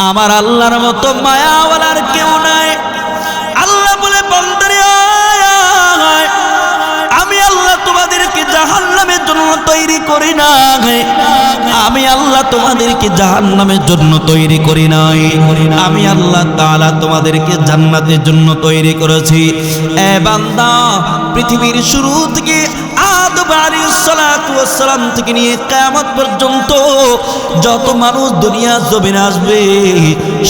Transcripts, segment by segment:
আমার আল্লাহর মতো মায়াওয়ালার কেউ নাই। আল্লাহ বলে বান্দারে আমি আল্লাহ তোমাদেরকে জাহান্নামের জন্য তৈরি করি নাই, আমি আল্লাহ তোমাদেরকে জাহান্নামের জন্য তৈরি করি নাই, আমি আল্লাহ তাআলা তোমাদেরকে জান্নাতের জন্য তৈরি করেছি। এ বান্দা, পৃথিবীর শুরু থেকে আদম আলাইহিস সালাতু ওয়াস সালাম থেকে নিয়ে কিয়ামত পর্যন্ত যত মানুষ দুনিয়া জমিনে আসবে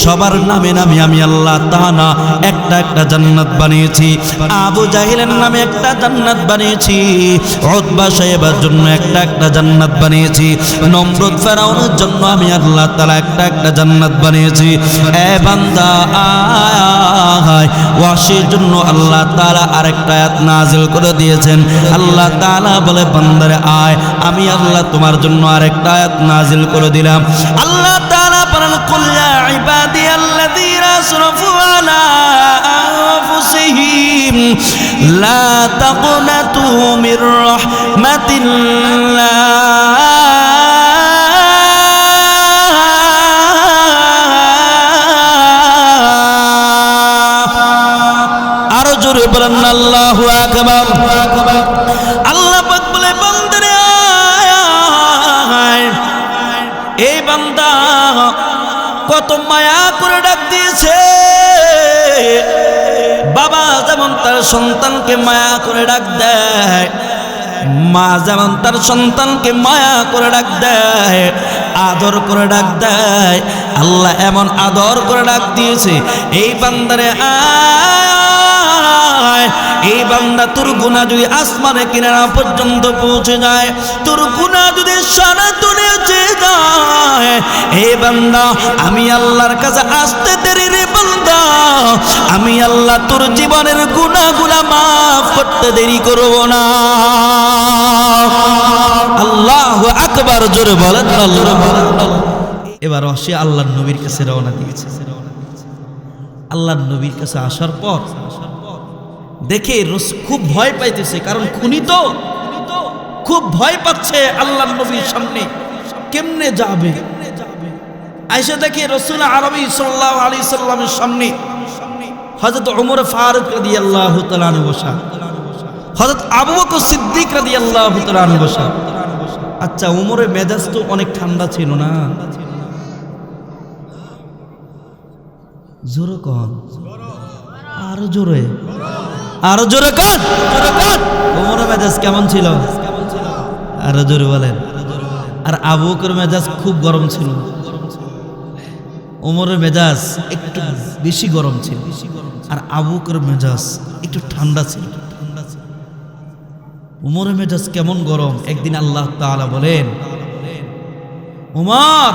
সবার নামে নামে আমি আল্লাহ তাআলা একটা একটা জান্নাত বানিয়েছি। আবু জাহেলের নামে একটা জান্নাত বানিয়েছি, উতবা সাহেবের জন্য একটা একটা জান্নাত বানিয়েছি, নমরুদ ফেরাউনের জন্য আমি আল্লাহ তাআলা একটা একটা জান্নাত বানিয়েছি। এ বান্দা আয়, ওয়াসির জন্য আল্লাহ তাআলা আরেকটা আয়াত নাযিল করে দিয়েছেন। আল্লাহ তাআলা বলে বান্দারে আয়, আমি আল্লাহ তোমার জন্য আরেকটা আয়াত নাযিল করে দিলাম। আল্লাহ তাআলা বলেন কুল ইয়া ইবাদিয়াল্লাযীনা আসরাফু আলা আনফুসিহিম লা তাকনাতু মির রাহমাতিল্লাহ বলেন আল্লাহু আকবার। আল্লাহ পাক বলে বান্দারে এই বান্দা কত মায়া করে ডাক দিয়েছে। বাবা যেমন তার সন্তানকে মায়া করে ডাক দেয়, মা যেমন তার সন্তানকে মায়া করে ডাক দেয়, আদর করে ডাক দেয়, আল্লাহ এমন আদর করে ডাক দিয়েছে এই বান্দারে এই বান্দা তোর গুনাহ যদি আসমানে কিনারা পর্যন্ত পৌঁছে যায়, তোর গুনাহ যদি সারা দুনিয়াতে যায়, এই বান্দা আমি আল্লাহর কাছে আসতে দেরি রে বান্দা, আমি আল্লাহ তোর জীবনের গুনাহগুলা মাফ করতে দেরি করব না। আল্লাহু আকবার, জোরে বলেন আল্লাহু আকবার। এবার সে আল্লাহর নবীর কাছে রওনা দিয়েছে। আল্লাহর নবীর কাছে আসার পর দেখে খুব ভয় পাইতেছে, কারণ খুনি তো খুব ভয় পাচ্ছে আল্লাহর নবীর সামনে কেমনে যাবে। আয়েশা দেখে রাসূল আরবি সাল্লাল্লাহু আলাইহি সাল্লামের সামনে হযরত ওমর ফারুক রাদিয়াল্লাহু তাআলা আনহু বসা, হযরত আবু বকর সিদ্দিক রাদিয়াল্লাহু তাআলা আনহু বসা। আচ্ছা, ওমরের মেজাজ তো অনেক ঠান্ডা ছিল না? জোরে কন, আরো জোরে, আরো জোরে কন, ওমরের মেজাজ কেমন ছিল? আরো জোরে বলেন। আর আবু বকরের মেজাজ খুব গরম ছিল, ওমরের মেজাজ একটু বেশি গরম ছিল, আর আবু বকরের মেজাজ একটু ঠান্ডা ছিল। ওমরের মেজাজ কেমন গরম, একদিন আল্লাহ তাআলা বলেন, ওমর,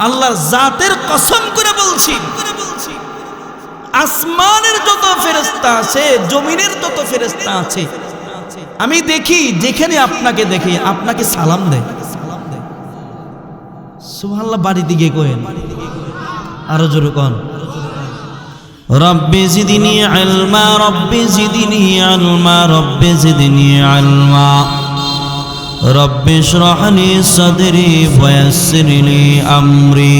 আল্লাহর জাতের কসম করে বলছি, আসমানের যত ফেরেশতা আছে, জমিনের যত ফেরেশতা আছে, আমি দেখি যেখানে আপনাকে দেখি আপনাকে সালাম দেয়। সুবহানাল্লাহ, বাড়ি দিকে কইেন, আরো জোরে কোন, রব্বি জিদনি ইলমা, রব্বি জিদনি ইলমা, রব্বি জিদনি ইলমা, রব্বি ইশরাহ লি সাদরি ওয়ায়াসসির লি আমরি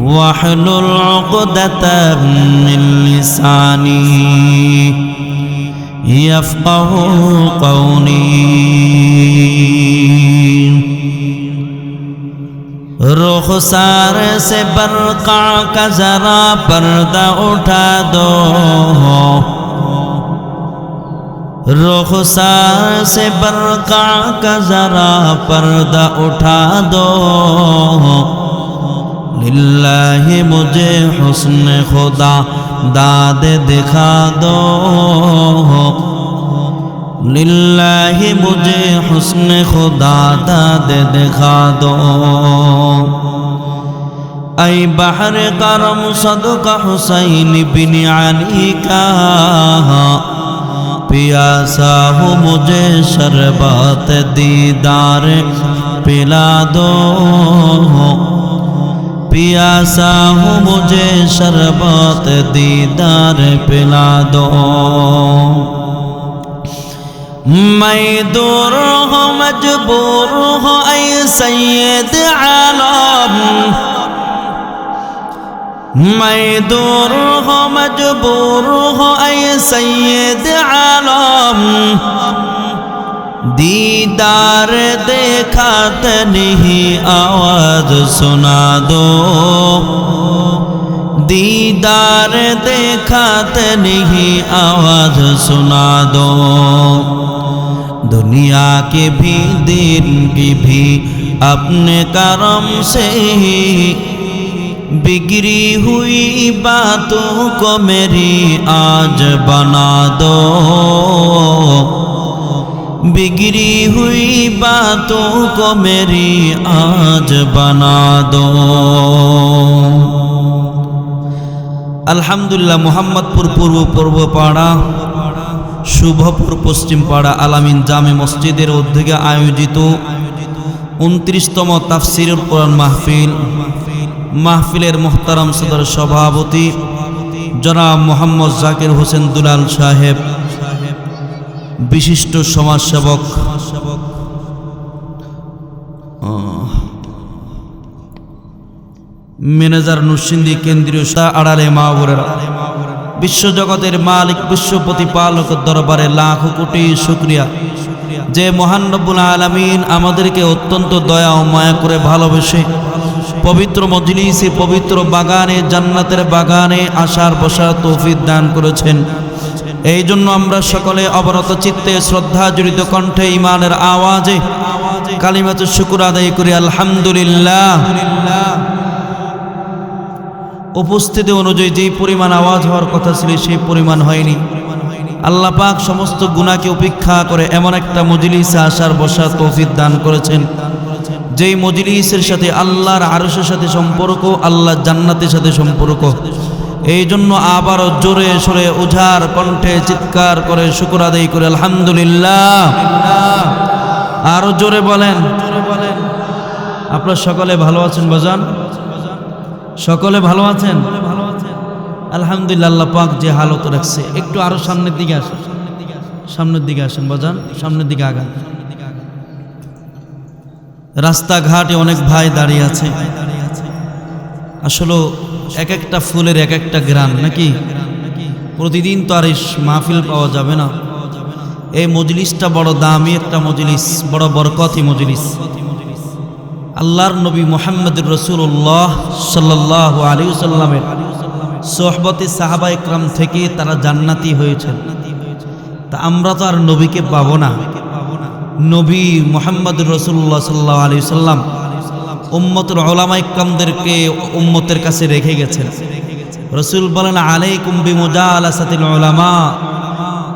ওয়াহলুল উকদাতাম মিন লিসানি ইয়াফকাহু কওলি। रुखसार से बरक़ा का जरा पर्दा उठा दो, रुखसार से बरक़ा का जरा पर्दा उठा दो, लिल्लाहि मुझे हुस्न खुदा दाद दिखा दो, लिल्लाहि मुझे हुस्न खुदा दाद दिखा दो। ऐ बहर करम सदका हुसैन बिन अली का, पियासा हूँ मुझे शरबत दीदार पिला दो, पियासा हूँ मुझे शरबत दीदार पिला दो। मैं दूर हूँ मजबूर हूँ ऐ सैयद आलम, मैं दूर हो मजबूर हो ऐ सैयद आलम, दीदार देखात नहीं आवाज सुना दो, दीदार देखात नहीं आवाज सुना दो। दुनिया के भी दिन की भी अपने करम से बिगड़ी हुई बातों को मेरी आज बना दो, बिगड़ी हुई बातों को मेरी आज बना दो। अल्हम्दुलिल्लाह मोहम्मदपुर पूर्व पाड़ा शुभपुर पश्चिम पाड़ा आलामीन जामे मस्जिदेर उद्योगे आयोजित 29तम ताफसीरुल कुरान महफिलेर मोहताराम सदर सभापति जनाब मोहम्मद जाकिर होसेन दुलाल साहेब, विशिष्ट समाजसेवक मैनेजर नुरसिंदी केंद्रीय आड़ाले मा बोनेरा, विश्वजगतेर मालिक विश्व प्रतिपालक दरबारे लाखों कोटी शुक्रिया जे महान रब्बुल आलामीन आमादेरके अत्यंत दया ओ माया करे भालोबेसे पवित्र मजलिसे पवित्र बागाने জান্নাতের बागाने आसार बसार तौफिक दान करेছেন। এই জন্য আমরা সকলে অবরত চিত্তে শ্রদ্ধা জড়িত কণ্ঠে ঈমানের আওয়াজে কালিমাতু শুকর আদায় করি আলহামদুলিল্লাহ। উপস্থিতি অনুযায়ী যে পরিমাণ আওয়াজ হওয়ার কথা ছিল সেই পরিমাণ হয়নি। আল্লাহ পাক সমস্ত গুনাহকে উপেক্ষা করে এমন একটা মজলিসে আসার বসার তৌফিক দান করেছেন যেই মজলিসের সাথে আল্লাহর আরশের সাথে সম্পর্ক, আল্লাহর জান্নাতের সাথে সম্পর্ক। এই জন্য আবারও জোরে সোরে উজাড় কণ্ঠে চিৎকার করে শুকর আদায় করে আলহামদুলিল্লাহ। আরো জোরে বলেন। আপনারা সকলে ভালো আছেন বাজান? সকলে ভালো আছেন? আলহামদুলিল্লাহ। আল্লাহ পাক যে হালত রাখছে, একটু আরো সামনের দিকে আসেন, সামনের দিকে আসেন বাজান, সামনের দিকে আগান। রাস্তাঘাটে অনেক ভাই দাঁড়িয়ে আছে। আসলে এক একটা ফুলের এক একটা গ্রান নাকি, প্রতিদিন তো আর এই মাহফিল পাওয়া যাবে না। এই মজলিসটা বড় দামি একটা মজলিস, বড় বরকতি মজলিস। আল্লাহর নবী মুহাম্মদুর রাসূলুল্লাহ সাল্লাল্লাহু আলাইহি ওয়াসাল্লামের সোহবতে সাহাবা ইকরাম থেকে তারা জান্নাতি হয়েছেন। তা আমরা তো আর নবীকে পাবো না। নবী মুহাম্মদুর রাসূলুল্লাহ সাল্লাল্লাহু আলাইহি ওয়াসাল্লাম উম্মতের উলামা ইকরামদেরকে উম্মতের কাছে রেখে গেছেন। রাসূল বলেন আলাইকুম বিমুজালাসাতিল উলামা,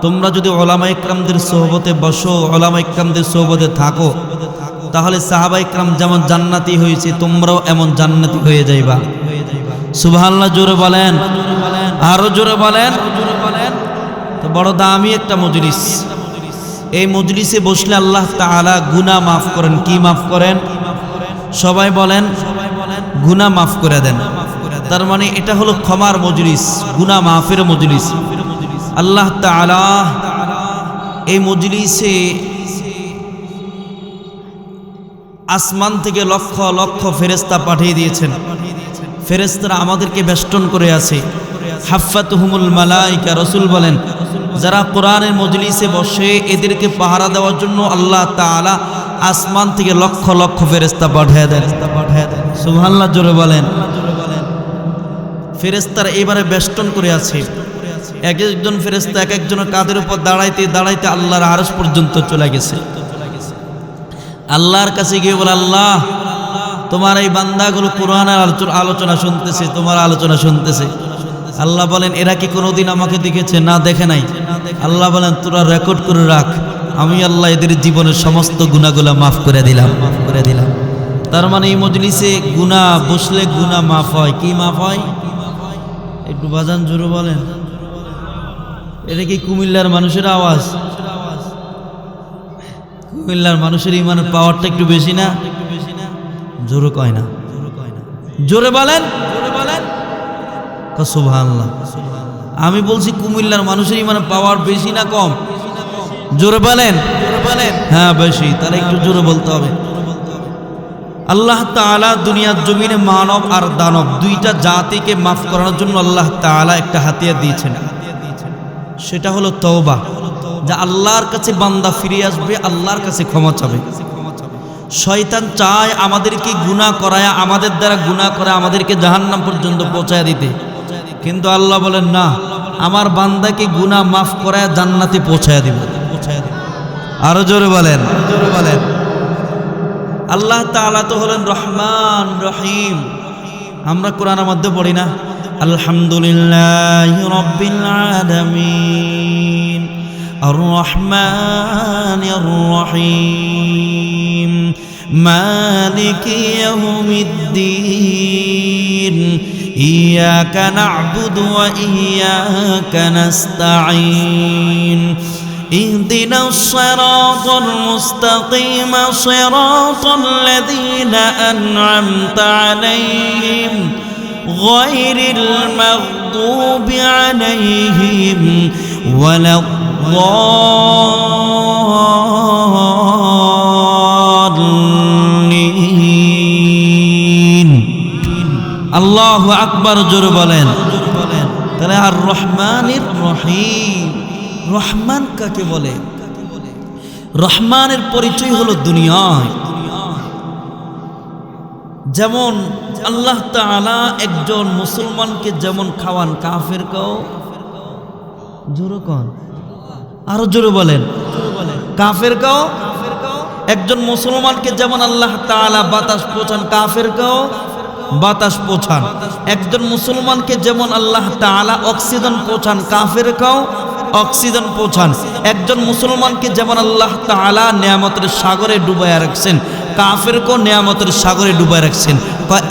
তোমরা যদি উলামা ইকরামদের সোহবতে বসো, উলামা ইকরামদের সোহবতে থাকো, তাহলে সাহাবা ইকরাম যেমন জান্নাতি হয়েছে তোমরাও এমন জান্নাতি হয়ে যাইবা। সুবহানাল্লাহ জোরে বলেন, আরো জোরে বলেন। তো বড় দামি একটা মজলিস। এই মজলিসে বসলে আল্লাহ তাআলা গুনাহ মাফ করেন। কি মাফ করেন? সবাই বলেন, গুনাহ মাফ করে দেন। তার মানে এটা হলো ক্ষমার মজলিস, গুনাহ মাফের মজলিস। আল্লাহ তাআলা এই মজলিসে আসমান থেকে লক্ষ লক্ষ ফেরেশতা পাঠিয়ে দিয়েছেন। ফেরেশতারা আমাদেরকে বেষ্টন করে আছে। হাফাতুহুমুল মালাইকা, রাসূল বলেন যারা কোরআনের মজলিসে বসে এদেরকে পাহারা দেওয়ার জন্য আল্লাহ তাআলা আসমান থেকে লক্ষ লক্ষ ফেরেশতা পাঠিয়ে দেন। সুবহানাল্লাহ জোরে বলেন। ফেরেশতারা এবারে বেষ্টন করে আছে। এক একজন ফেরেশতা এক একজনের কাঁধের উপর দাঁড়াইতে দাঁড়াইতে আল্লাহর আরশ পর্যন্ত চলে গেছে। আল্লাহর কাছে গিয়ে বলে, আল্লাহ তোমার এই বান্দাগুলো কোরআনের আলোচনা শুনতেছে, তোমার আলোচনা শুনতেছে। আল্লাহ বলেন এরা কি কোনোদিন আমাকে দেখেছে? না, দেখে নাই। আল্লাহ বলেন তোরা রেকর্ড করে রাখ, আমি আল্লাহ এদের জীবনের সমস্ত গুনাহগুলো মাফ করে দিলাম, মাফ করে দিলাম। তার মানে এই মজলিসে গুনাহ বসলে গুনাহ মাফ হয়। কি মাফ হয়? একটু বাজান জোরে বলেন। এটা কি কুমিল্লার মানুষের আওয়াজ? কুমিল্লার মানুষের ইমানের পাওয়ারটা একটু বেশি না? জোরে কয় না, জোরে বলেন, জোরে বলেন। সুবহানাল্লাহ। আমি বলছি কুমিল্লার মানুষের ইমানের পাওয়ার বেশি না কম? জোরে বলেন, জোরে বলেন। হ্যাঁ বেশি। তাহলে একটু জোরে বলতে হবে। আল্লাহ তাআলা দুনিয়ার জমিনে মানব আর দানব দুইটা জাতিকে মাফ করার জন্য আল্লাহ তাআলা একটা হাতিয়ার দিয়েছেন, সেটা হলো তওবা। যা আল্লাহর কাছে বান্দা ফিরে আসবে, আল্লাহর কাছে ক্ষমা চাবে। শয়তান চায় আমাদেরকে গুনাহ করায়া, আমাদের দ্বারা গুনাহ করা আমাদেরকে জাহান্নাম পর্যন্ত পৌঁছায় দিতে, কিন্তু আল্লাহ বলেন না, আমার বান্দাকে গুনাহ মাফ করায়া জান্নাতে পৌঁছায় দিব। আরো জোরে বলেন, জোরে বলেন। আল্লাহ তাআলা তো হলেন রহমান রহিম। আমরা কোরআনের মধ্যে পড়ি না, আলহামদুলিল্লাহি রাব্বিল আলামিন আর রহমানির রহিম মালিকি ইয়াউমিদ্দিন ইয়াকা না'বুদু ওয়া ইয়াকা নাস্তাঈন اهدنا الصراط المستقيم صراط الذين أنعمت عليهم غير المغضوب عليهم ولا الضالين الله أكبر জোরে বলেন। তাহলে আর রহমানির রহিম, রহমান কাকে বলে? রহমানের পরিচয় হলো দুনিয়ায়। যেমন আল্লাহ তাআলা একজন মুসলমানকে যেমন খাওয়ান, কাফেরকেও জোরে কোন, আরো জোরে বলেন, কাফেরকেও একজন মুসলমানকে যেমন আল্লাহ তাআলা বাতাস পৌঁছান, কাফেরকেও বাতাস পৌঁছান। একজন মুসলমানকে যেমন আল্লাহ তাআলা অক্সিজেন পৌঁছান, কাফেরকেও অক্সিজেন পৌঁছান। একজন মুসলমানকে যেমন আল্লাহ তাআলা নিয়ামতের সাগরে ডুবাইয়া রাখছেন, কাফেরকেও নিয়ামতের সাগরে ডুবাইয়া রাখছেন।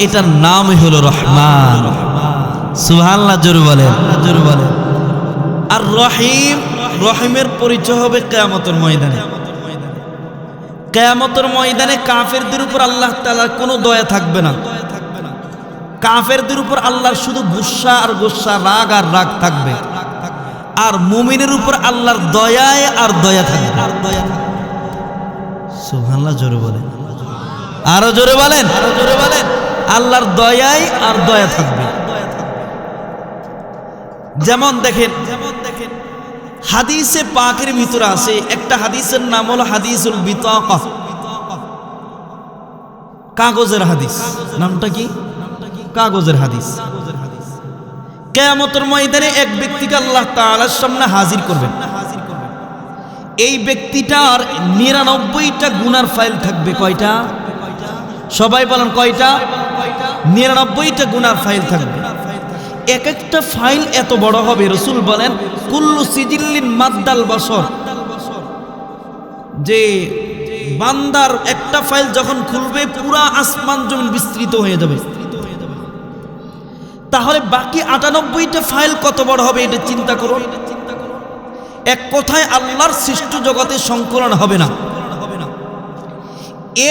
এটার নামই হলো রহমান। সুবহানাল্লাহ, জোরে বলেন, জোরে বলেন। আর রহিম, রহিমের পরিচয় হবে কিয়ামতের ময়দানে। কিয়ামতের ময়দানে কাফেরদের উপর আল্লাহ তাআলার কোনো দয়া থাকবে না। কাফেরদের উপর আল্লাহর শুধু গুসা আর গুসা, রাগ আর রাগ থাকবে। আর মুমিনের উপর আল্লাহর দয়ায় আর দয়া থাকবে। সুবহানাল্লাহ, জোরে বলেন, আরো জোরে বলেন, আরো জোরে বলেন। আল্লাহর দয়ায় আর দয়া থাকবে। যেমন দেখেন, হাদিসে পাকের ভিতরে আছে একটা হাদিসের নাম হলো হাদিসুল বিতাকা, কাগজের হাদিস। নামটা কি? কাগজের হাদিস। কিয়ামতের ময়দানে এক ব্যক্তিকে আল্লাহ তাআলার সামনে হাজির করবেন। এই ব্যক্তিটার 99টা গুনার ফাইল থাকবে। কয়টা? সবাই বলেন কয়টা? 99টা গুনার ফাইল থাকবে। এক একটা ফাইল এত বড় হবে, রাসূল বলেন কুল্লু সিজিল্লিন মাদ্দাল বসর, যে বান্দার একটা ফাইল যখন খুলবে পুরা আসমান জমিন বিস্তৃত হয়ে যাবে। তাহলে বাকি 98টা ফাইল কত বড় হবে এটা চিন্তা করুন। এক কথায় আল্লাহর সৃষ্ট জগতে সংকলন হবে না।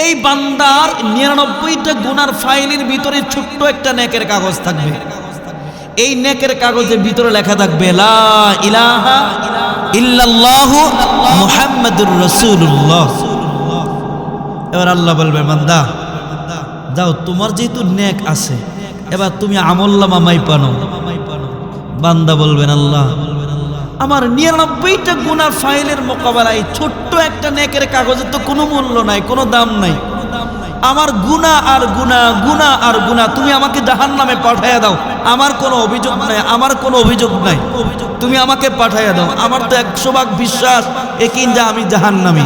এই বান্দার 99টা গুনার ফাইলের ভিতরে ছোট্ট একটা নেকের কাগজ থাকবে। এই নেকের কাগজের ভিতরে লেখা থাকবে লা ইলাহা ইল্লাল্লাহু মুহাম্মাদুর রাসূলুল্লাহ। এবার আল্লাহ বলবে, বান্দা যাও, তোমার যেহেতু নেক আছে, এবার তুমি আমলনামা মাইপানো। বান্দা বলবেন, আল্লাহ আমার 99টা গুনার ফাইলের মোকাবেলায় ছোট্ট একটা নেকের কাগজের তো কোনো মূল্য নাই, কোনো দাম নাই। আমার গুনাহ আর গুনাহ, গুনাহ আর গুনাহ, তুমি আমাকে জাহান্নামে পাঠাইয়া দাও। আমার কোনো অভিযোগ নাই, আমার কোনো অভিযোগ নাই, তুমি আমাকে পাঠাইয়া দাও। আমার তো 100% বিশ্বাস একিন যে আমি জাহান্নামী।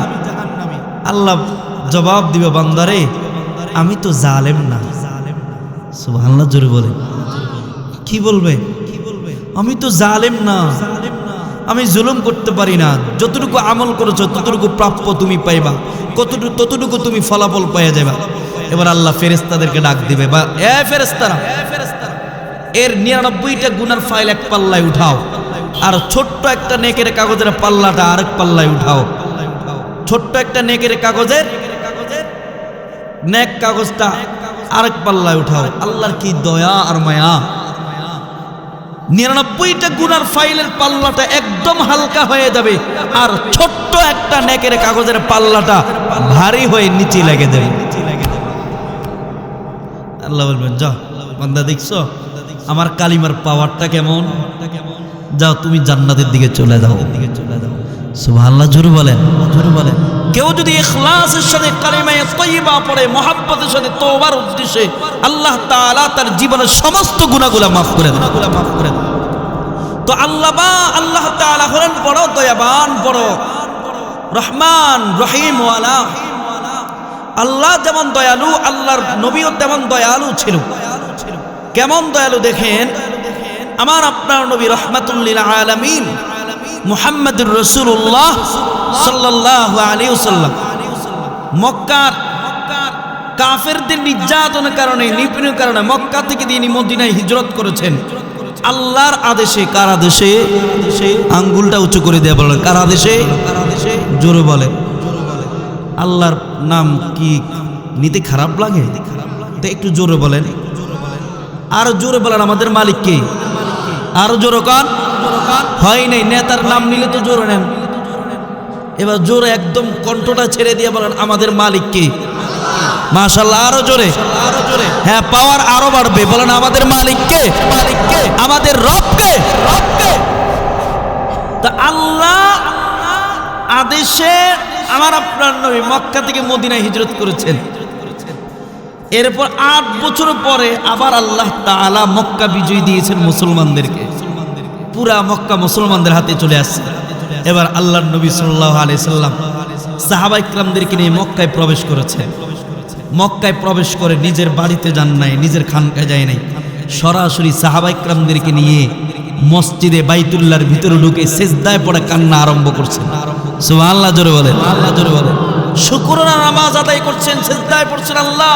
আল্লাহ জবাব দিবে, বান্দারে আমি তো জালেম না। সুবহানাল্লাহ, জোরে বলে। কি বলবে? আমি তো জালেম না, আমি জুলুম করতে পারি না। যতটুকু আমল করেছো ততটুকু প্রাপ্য তুমি পাইবা, ততটুকু তুমি ফলাফল পাইয়া যাবা। এবার আল্লাহ ফেরেশতাদেরকে ডাক দিবে, বা এ ফেরেশতারা, এর 99টা গুনার ফাইল এক পাল্লায় উঠাও, আর ছোট্ট একটা নেকের কাগজের পাল্লাটা আরেক পাল্লায় উঠাও। ছোট্ট একটা নেকের কাগজের নেক কাগজটা আরেক পাল্লায় উঠাও। আল্লাহর কি দয়া আর মায়া! 99টা গুনার ফাইলের পাল্লাটা একদম হালকা হয়ে যাবে, আর ছোট্ট একটা নেকের কাগজের পাল্লাটা ভারী হয়ে নিচে লেগে যাবে। আল্লাহ বলবেন, যাও বান্দা, দেখছো আমার কালিমার পাওয়ারটা কেমন, যাও তুমি জান্নাতের দিকে চলে যাও। সুবহানাল্লাহ, জোরে বলেন, জোরে বলেন। কেউ যদি ইখলাসের সাথে কালিমায়ে তাইয়্যিবা পড়ে, মহব্বতের সাথে তওবার উদ্দেশ্যে, আল্লাহ তাআলা তার জীবনের সমস্ত গুনাহগুলো মাফ করে দেন। তো আল্লাহ তাআলা হলেন বড় দয়াবান, বড় রহমান রহিম ওয়ালা। আল্লাহ যেমন দয়ালু, আল্লাহর নবীও তেমন দয়ালু ছিল। কেমন দয়ালু দেখেন, আমার আপনার নবী রাহমাতুল লিল আলামিন মুহাম্মদুর রাসূলুল্লাহ সাল্লাল্লাহু আলাইহি ওয়াসাল্লাম মক্কার কাফেরদের নির্যাতনের কারণে, নিপীড়নের কারণে মক্কা থেকে তিনি মদিনায় হিজরত করেছেন। আল্লাহর আদেশে, কার আদেশে? আঙ্গুলটা উঁচু করে দিয়ে বলেন, কার আদেশে? জোরে বলেন। আল্লাহর নাম কি নিতে খারাপ লাগে? তো একটু জোরে বলেন, আর জোরে বলেন। আমাদের মালিক কে? আরো জোরে কান। হয় নাই, নেতার নাম নিলে তো জোরে নেন। এবার জোরে একদম কণ্ঠটা ছেড়ে দিয়ে বলেন, আমাদের মালিক কে? মাশাআল্লাহ, আরো জোরে, আরো জোরে। হ্যাঁ, পাওয়ার আরো বাড়বে। বলেন, আমাদের মালিক কে? মালিক কে? আমাদের রব কে? রব কে? তা আল্লাহ আদেশে আমার আপনার নবী মক্কা থেকে মদিনায় হিজরত করেছেন। এরপর 8 বছর পরে আবার আল্লাহ তাআলা মক্কা বিজয় দিয়েছেন মুসলমানদেরকে। পুরা মক্কা মুসলমানদের হাতে চলে আসছে। এবার আল্লাহর নবী সাল্লাল্লাহু আলাইহি সাল্লাম সাহাবায়ে কিরামদেরকে নিয়ে মক্কায় প্রবেশ করেছেন। মক্কায় প্রবেশ করে নিজের বাড়িতে যান নাই, নিজের খানকায় যায় নাই, সরাসরি সাহাবায়ে কিরামদেরকে নিয়ে মসজিদে বাইতুল্লাহর ভিতরে ঢুকে সিজদায় পড়ে কান্না আরম্ভ করছেন। সুবহানাল্লাহ, জোরে বলেন, আল্লাহ জোরে বলেন। শুকরানা নামাজ আদায় করছেন, সিজদায় পড়ছেন, আল্লাহ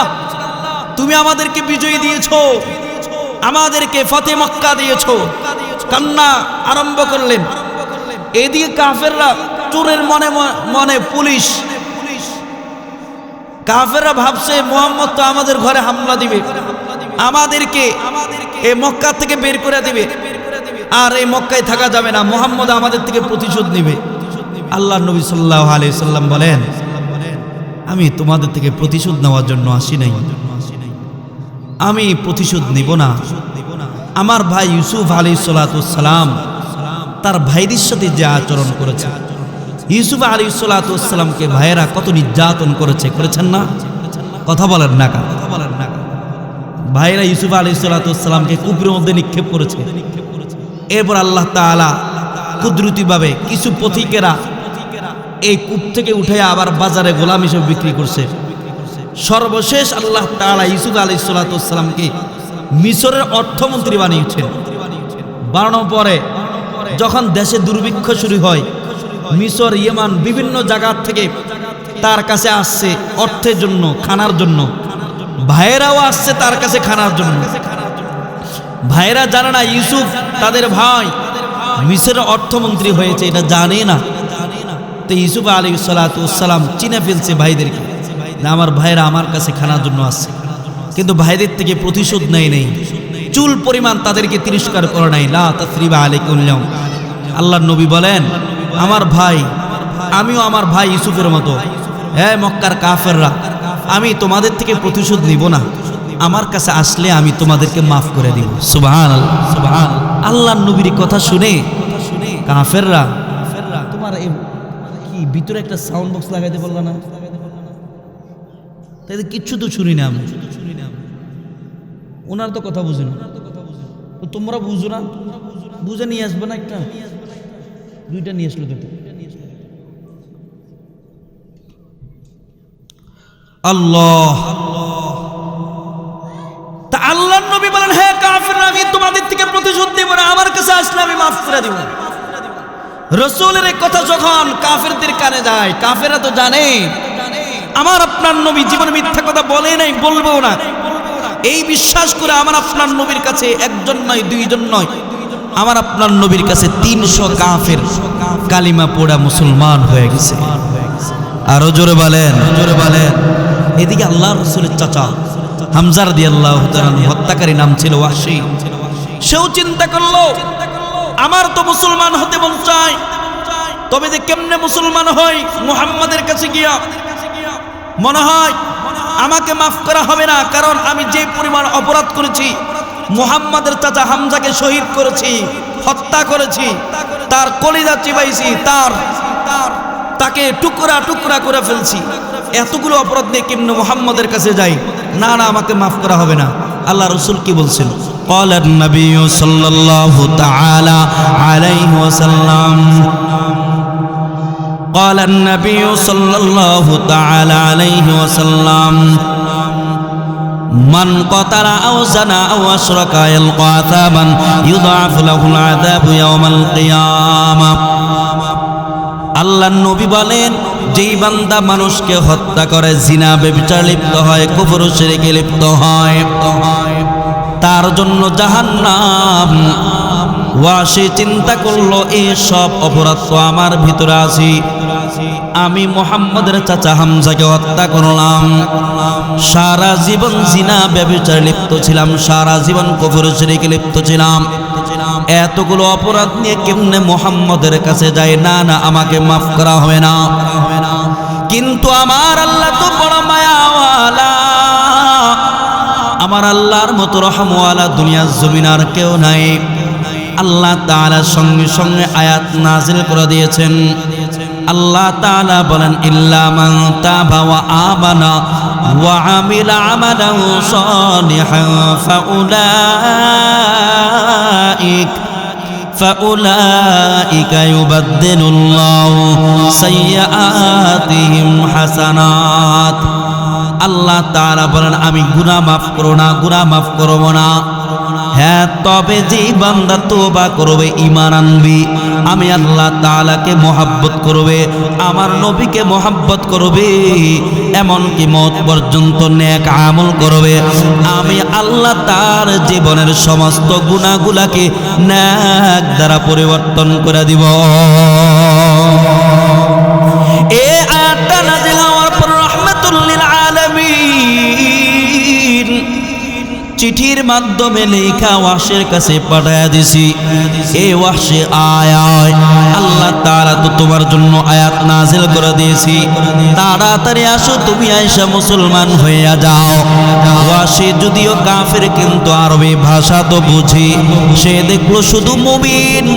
তুমি আমাদেরকে বিজয় দিয়েছো, আমাদেরকে ফতে মক্কা দিয়েছো। কান্না আরম্ভ করলেন। এদিকে কাফেররা, চোরের মনে মনে পুলিশ, কাফেররা ভাবছে মুহাম্মদ তো আমাদের ঘরে হামলা দিবে, আমাদেরকে এই মক্কা থেকে বের করে দিবে, আর এই মক্কায় থাকা যাবে না, মুহাম্মদ আমাদের থেকে প্রতিশোধ নিবে। আল্লাহর নবী সাল্লাল্লাহু আলাইহি সাল্লাম বলেন, আমি তোমাদের থেকে প্রতিশোধ নেওয়ার জন্য আসি নাই, আমি প্রতিশোধ নিব না। আমার ভাই ইউসুফ আলাইহিস সালাম তার ভাইদের সাথে যে আচরণ করেছে, ইউসুফ আলাইহিস সালামকে ভাইয়েরা কত নির্যাতন করেছেন না? কথা বলেন না, কথা বলেন না। ভাইয়েরা ইউসুফ আলাইহিস সালামকে কূপের মধ্যে নিক্ষেপ করেছে। এরপর আল্লাহ তাআলা কুদরতিভাবে কিছু পথিকেরা এই কূপ থেকে উঠে আবার বাজারে গোলাম হিসেবে বিক্রি করছে। সর্বশেষ আল্লাহ তাআলা ইউসুফ আলাইহিস সালামকে মিশরের অর্থমন্ত্রী বানিয়েছেন। বানানোর পরে যখন দেশে দুর্ভিক্ষ শুরু হয়, মিশর, ইয়েমান, বিভিন্ন জায়গা থেকে তার কাছে আসছে অর্থের জন্য, খানার জন্য। ভাইয়েরাও আসছে তার কাছে খানার জন্য। ভাইয়েরা জানে না ইউসুফ তাদের ভাই মিশরের অর্থমন্ত্রী হয়েছে, এটা জানে না। তো ইউসুফ আলাইহিস সালাম চিনে ফেলছে ভাইদেরকে, আমার ভাইরা আমার কাছে খানার জন্য আসছে, কিন্তু ভাইদের থেকে প্রতিশোধ নেই, চুল পরিমাণ তাদেরকে তিরস্কার করে নাই। লা তাসরিবা আলাইকুম ইয়াউম। আল্লাহর নবী বলেন, আমার ভাই, আমিও আমার ভাই ইউসুফের মতো, হ্যাঁ মক্কার কাফেররা, আমি তোমাদের থেকে প্রতিশোধ নিব না, আমার কাছে আসলে আমি তোমাদেরকে মাফ করে দিব। সুবহানাল্লাহ, সুবহানাল্লাহ। আল্লাহর নবীর কথা শুনে কাফেররা, তোমার কি ভিতরে একটা সাউন্ড বক্স লাগাইতে বললা না? তাই কিচ্ছু তো শুনি না আমি, ওনার তো কথা বুঝি না, তোমরা বুঝো না, বুঝে নিয়ে আসবে না, একটা দুইটা নিয়ে আসলো দুটো। আল্লাহ, তা আল্লাহর নবী বলেন, হ্যাঁ কাফেররা, আমি তোমাদের থেকে প্রতিশোধ দেব না, আমার কাছে আসলে আমি মাফ করে দিব। রাসূলের এই কথা যখন কাফেরদের কানে যায়, কাফেররা তো জানে আমার আপনার নবী জীবনে মিথ্যা কথা বলে নাই, বলবো না, এই বিশ্বাস করে আমার আপনার নবীর কাছে একজন নয়, দুইজন নয়, আমার আপনার নবীর কাছে 300 কাফের কালিমা পড়া মুসলমান হয়ে গেছে। আরো জোরে বলেন, জোরে বলেন। এদিকে আল্লাহ রাসূলের চাচা হামজা রাদিয়াল্লাহু তাআলা হত্যাকারী নাম ছিল ওয়াহশী। সেও চিন্তা করলো, আমার তো মুসলমান হতে মন চায়, তবে যে কেমনে মুসলমান হয়, মুহাম্মাদের কাছে গিয়া মনে হয় আমাকে মাফ করা হবে না, কারণ আমি যে পরিমাণ অপরাধ করেছি, মুহাম্মাদের চাচা হামজাকে শহীদ করেছি, হত্যা করেছি, তার কলিজা চিবাইছি, তাকে টুকরা টুকরা করে ফেলছি, এতগুলো অপরাধ নিয়ে কেমনে মুহাম্মাদের কাছে যাই? না না, আমাকে মাফ করা হবে না। আল্লাহ রাসূল কি বলছেন? قال النبي صلى الله تعالى عليه وسلم قال النبي صلى الله تعالى عليه وسلم من قتل أو زنى أو أشرك يلقى عذابا يضاعف له العذاب يوم القيامة। আল্লাহর নবী বলেন, যেই বান্দা মানুষকে হত্যা করে, জিনা ব্যভিচার লিপ্ত হয়, কুফর ও শিরকে লিপ্ত হয়, তার জন্য জাহান্নাম। সে চিন্তা করলো এই সব অপরাধ তো আমার ভিতরে আছে, আমি মুহাম্মাদের চাচা হামজাকে হত্যা করলাম, সারা জীবন জিনা ব্যভিচার লিপ্ত ছিলাম, সারা জীবন কুফর ও শিরকে লিপ্ত ছিলাম, এতগুলো অপরাধ নিয়ে কেমনে মুহাম্মাদের কাছে যায়? না না, আমাকে মাফ করা হবে না। কিন্তু আমার আল্লাহ তো বড় মায়াওয়ালা, আমার আল্লাহর মতো রহমওয়ালা দুনিয়ার জমিন আর কেউ নাই। আল্লাহ তাআলা সঙ্গে সঙ্গে আয়াত নাজিল করে দিয়েছেন। আল্লাহ তাআলা বলেন, ইল্লা মান তাবা ওয়া আমানা ওয়া আমিলা আমালান সালিহান ফাউলাইকা ইউবাদদিলুল্লাহু সাইয়্যাতিহিম হাসানাত। আল্লাহ তাআলা বলেন, আমি গুনাহ মাফ করব না, গুনাহ মাফ করব না। হ্যাঁ, তবে যে বান্দা তওবা করবে, ঈমান আনবে, আমি আল্লাহ তাআলাকে মহব্বত করবে, আমার নবীকে মহব্বত করবে, এমনকি মওত পর্যন্ত নেক আমল করবে, আমি আল্লাহ তার জীবনের সমস্ত গুনাহগুলোকে নেক দ্বারা পরিবর্তন করে দিব। এই আয়াতটা নাযিল হওয়ার পর রাহমাতুল লিল আলামিন চিঠির মাধ্যমে লেখা ওয়াহশীর কাছে পাঠায়া দিছি। এই ওয়াহশী আয়াত আল্লাহ তাআলা তো তোমার জন্য আয়াত নাজিল করে দিয়েছি, তাড়াতাড়ি আসো, তুমি আয়েশা মুসলমান হইয়া যাও। ওয়াহশী যদিও কাফের, কিন্তু আরবি ভাষা তো বুঝি। সে দেখলো শুধু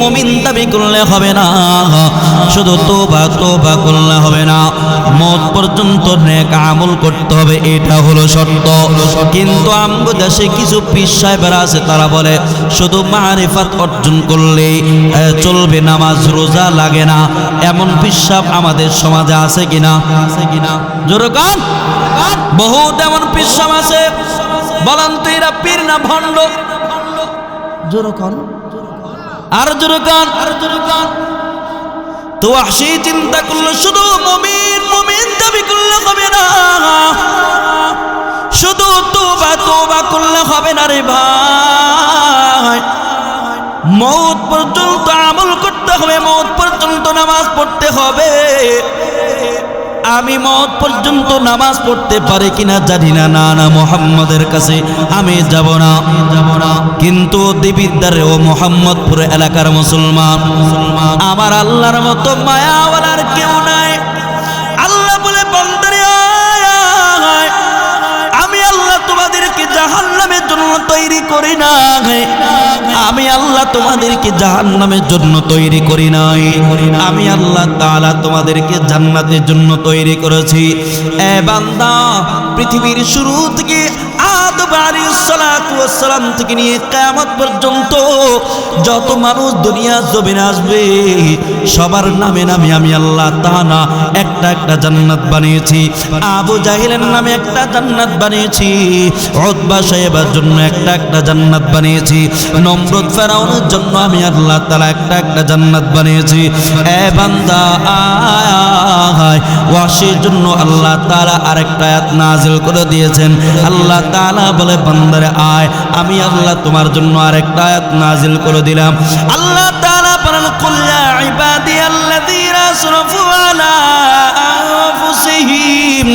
মুমিন দাবি করলে হবে না, শুধু তওবা করলে হবে না, মওত পর্যন্ত নেক আমল করতে হবে, এটা হলো শর্ত। কিন্তু আমগো দেশে কিছু পীর সাহেবরা আছে, তারা বলে শুধু মারিফাত অর্জন করলে চলবে, নামাজ রোজা লাগে না। এমন পীর সাহেব আমাদের সমাজে আছে কিনা? জোরে কান, বহুত এমন পীর সাহেব আছে। বলেন তো এরা পীর না ভণ্ড? জোরে কান, আর জোরে কান। তো ওয়াহশী চিন্তা করলো শুধু মুমিন দাবি করলে হবে না, শুধু তওবা করলে হবে না রে ভাই, মওত পর্যন্ত আমল করতে হবে, মওত পর্যন্ত নামাজ পড়তে হবে। আমি মওত পর্যন্ত নামাজ পড়তে পারি কিনা জানি না, না না, মুহাম্মাদের কাছে আমি যাব না। কিন্তু দেবিদ্বারে ও মুহাম্মদপুর এলাকার মুসলমান, আমার আল্লাহর মতো মায়াওয়ালার কেউ নাই। আল্লাহ বলে, বান্দারে তোমাদেরকে জাহান্নামের জন্য তৈরি করি না, আমি আল্লাহ তোমাদেরকে জাহান্নামের জন্য তৈরি করি নাই, আমি আল্লাহ তাআলা তোমাদেরকে জান্নাতের জন্য তৈরি করেছি। এ বান্দা, পৃথিবীর শুরু থেকে আদম আলাইহিস সালাতু ওয়াস সালাম থেকে নিয়ে কিয়ামত পর্যন্ত যত মানুষ দুনিয়া জমিনে আসবে, সবার নামে নামে আমি আল্লাহ তাআলা একটা একটা জান্নাত বানিয়েছি। আবু জাহেলের নামে একটা জান্নাত বানিয়েছি, উতবা সাহেবের জন্য একটা একটা জান্নাত বানিয়েছি, নমরুদ ফেরাউনের জন্য আমি আল্লাহ তাআলা একটা একটা জান্নাত বানিয়েছি। এ বান্দা আয়, ওয়াহশীর জন্য আল্লাহ তাআলা আরেকটা আয়াত নাযিল করে দিয়েছেন। আল্লাহ তাআলা বলে, বান্দারে আয়, আমি আল্লাহ তোমার জন্য আরেকটা আয়াত নাযিল করে দিলাম। আল্লাহ তাআলা বলেন, কুল ইয়া ইবাদিয়াল্লাযীনা আসরাফু আলা আনফুসিহিম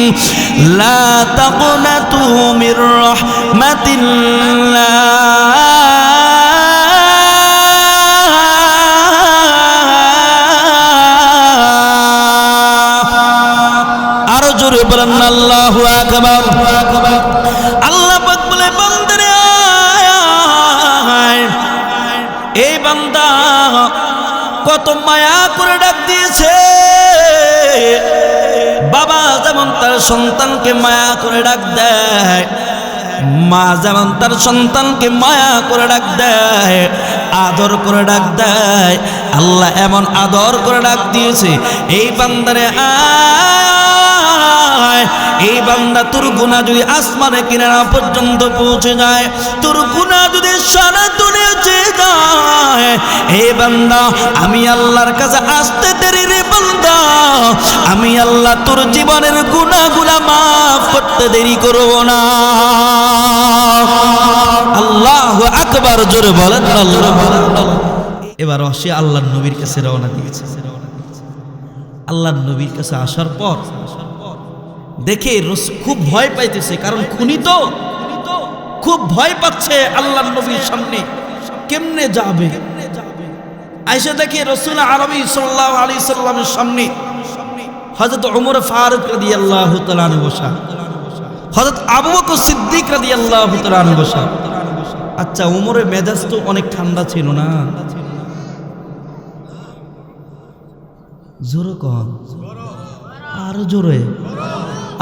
লা তাকনাতু মির রাহমাতিল্লাহ। আরো জোরে বলেন আল্লাহু আকবার। এই বান্দা কত মায়া করে ডাক দিয়েছে। বাবা যেমন তার সন্তানকে মায়া করে ডাক দেয়, মা যেমন তার সন্তানকে মায়া করে ডাক দেয়, আদর করে ডাক দেয়, আল্লাহ এমন আদর করে ডাক দিয়েছে, এই বান্দারে আয়, এই বান্দা তোর গুনাহ যদি আসমানে কিনারা পর্যন্ত পৌঁছে যায়, তোর গুনাহ যদি সারা দুনিয়া চেয়ে যায়, এই বান্দা আমি আল্লাহর কাছে আসতে দেরি রে বান্দা, আমি আল্লাহ তোর জীবনের গুনাহগুলা মাফ করতে দেরি করব না। আল্লাহু আকবার, জোরে বলেন আল্লাহু আকবার। এবার সে আল্লাহর নবীর কাছে রওনা দিয়েছে। আল্লাহর নবীর কাছে আসার পর দেখে খুব ভয় পাইতেছে, কারণ খুনি তো খুব ভয় পাচ্ছে আল্লাহর নবীর সামনে কেমনে যাবে। আয়েশা দেখে রাসূল আরবি সাল্লাল্লাহু আলাইহি সাল্লামের সামনে হযরত ওমর ফারুক রাদিয়াল্লাহু তাআলা আনহু বসা, হযরত আবু বকর সিদ্দিক রাদিয়াল্লাহু তাআলা আনহু বসা। আচ্ছা, ওমরের মেজাজ তো অনেক ঠান্ডা ছিল না? জোরে কন, আরো জোরে,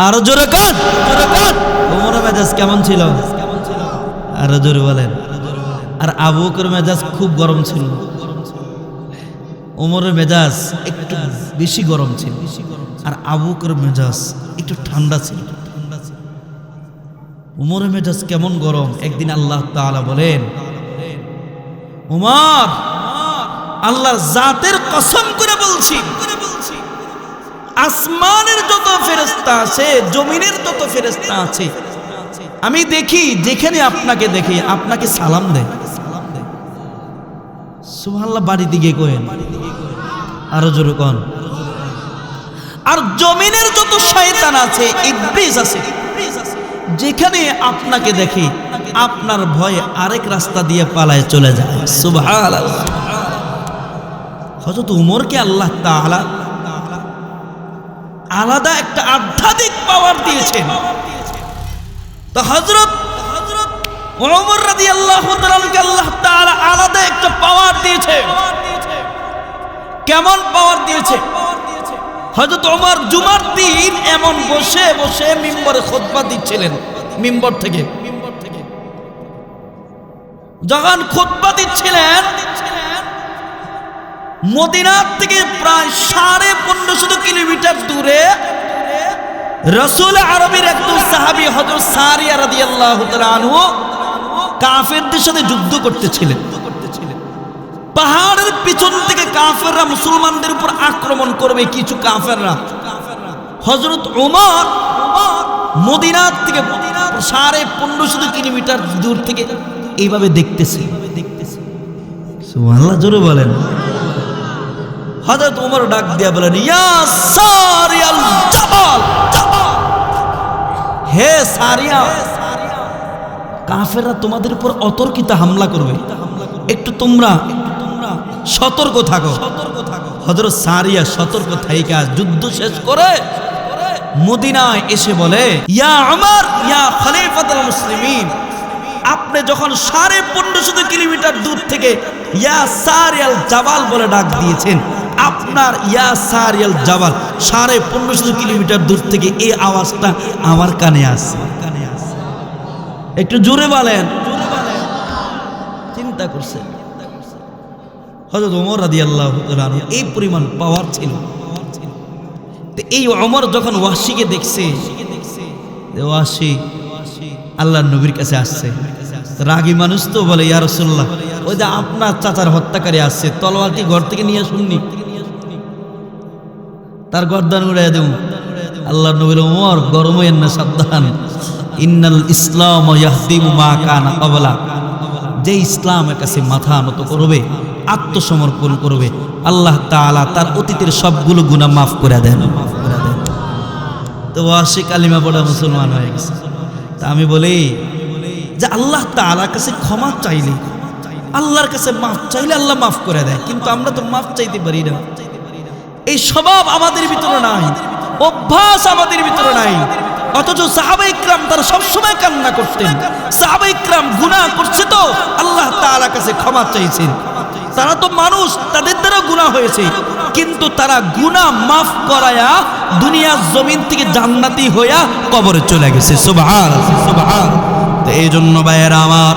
আরো জোরে কন, জোরে কন। ওমরের মেজাজ কেমন ছিল? আরো জোরে বলেন। আর আবু বকরের মেজাজ খুব গরম ছিল, ওমরের মেজাজ একটু বেশি গরম ছিল, আর আবু বকরের মেজাজ একটু ঠান্ডা ছিল। ওমরের মেজাজ কেমন গরম, একদিন আল্লাহ তাআলা বলেন, ওমর, আল্লাহর জাতের কসম করে বলছি, আসমানের যত ফেরেশতা আছে, জমিনের যত ফেরেশতা আছে, আমি দেখি যেখানে আপনাকে দেখি আপনাকে সালাম দেয়। সুবহানাল্লাহ, বাড়ি দিকে কইেন, আরো জোরে কোন। আর জমিনের যত শয়তান আছে, ইবলিস আছে, যেখানে আপনাকে দেখে আপনার ভয়ে আরেক রাস্তা দিয়ে পালায় চলে যায়। সুবহানাল্লাহ। হযরত ওমরকে আল্লাহ তাআলা আলাদা একটা আধ্যাত্মিক পাওয়ার দিয়েছেন। তো হযরত ওমর রাদিয়াল্লাহু তাআলাকে আল্লাহ তাআলা আলাদা একটা পাওয়ার দিয়েছে। কেমন পাওয়ার দিয়েছে? হযরত ওমর জুমার দিন এমন বসে বসে মিম্বরে খুতবা দিচ্ছিলেন। মিম্বর থেকে যখন খুতবা দিচ্ছিলেন, মদিনার থেকে প্রায় 1550 কিলোমিটার দূরে রাসূল আরবির একজন সাহাবী হযরত সারিয়া রাদিয়াল্লাহু তাআলা আনহু কাফেরদের সাথে যুদ্ধ করতেছিলেন। পাহাড়ের পিছন থেকে কাফেররা মুসলমানদের উপর আক্রমণ করবে, কিছু কাফেররা। হযরত ওমর মদিনার থেকে 1550 কিলোমিটার দূর থেকে এইভাবে দেখতেছে। সুবহানাল্লাহ, জোরে বলেন। হযরত ওমর ডাক দিয়া বলেন, ইয়া সারিয়াল জাবাল, হে সারিয়া, কাফেররা তোমাদের উপর অতর্কিত হামলা করবে, একটু তোমরা সতর্ক থাকো। হযরত সারিয়া সতর্ক থাইকা যুদ্ধ শেষ করে মদিনায় এসে বলে, ইয়া ওমর, ইয়া খলিফাতুল মুসলিমিন, আপনি যখন 1550 কিলোমিটার দূর থেকে ইয়া সারিয়াল জাবাল বলে ডাক দিয়েছেন, আপনার ইয়া সারিয়াল জাবাল 1550 কিলোমিটার দূর থেকে এই আওয়াজটা আমার কানে আসছে। একটু জোরে বলেন। চিন্তা করছে হযরত ওমর রাদিয়াল্লাহু তাআলা এই পরিমাণ পাওয়ার ছিল। তো এই ওমর যখন ওয়াহশীকে দেখছে, ওয়াহশী আল্লাহর নবীর কাছে আসছে, রাগী মানুষ তো বলে, ইয়া রাসূলুল্লাহ, ওই যে আপনার চাচার হত্যাকারী আসছে, তলোয়ারটি ঘর থেকে নিয়ে শুননি, তার গর্দান উড়াইয়া দেব। আল্লাহর নবী বলে, ওমর গরম হইয়েন না, সাবধান, ইন্নাল ইসলাম ইয়াহদিমু মা কানা ক্বাবলা, যে ইসলামের কাছে মাথা নত করবে, আত্মসমর্পণ করবে, আল্লাহ তাআলা তার অতীতের সবগুলো গুনাহ মাফ করে দেন। তো ওয়াহশী কালিমা পড়া মুসলমান হয়ে গেছে। তা আমি বলি যে আল্লাহ তাআলার কাছে ক্ষমা চাইলে, আল্লাহর কাছে মাফ চাইলে আল্লাহ মাফ করে দেয়, কিন্তু আমরা তো মাফ চাইতে পারি না। এই স্বভাব আমাদের ভিতরে নাই, অভ্যাস আমাদের ভিতরে নাই। অথচ সাহাবায়ে কিরাম তারা সবসময় কান্না করতেন, সাহাবায়ে কিরাম গুনাহ করছে তো আল্লাহ তাআলার কাছে ক্ষমা চাইছেন। তারা তো মানুষ, তাদের দ্বারা গুনাহ হয়েছে, কিন্তু তারা গুনাহ মাফ করায়া দুনিয়ার জমিন থেকে জান্নাতি হইয়া কবরে চলে গেছে। সুবহানাল্লাহ, সুবহানাল্লাহ। তো এই জন্য ভাইয়েরা আমার,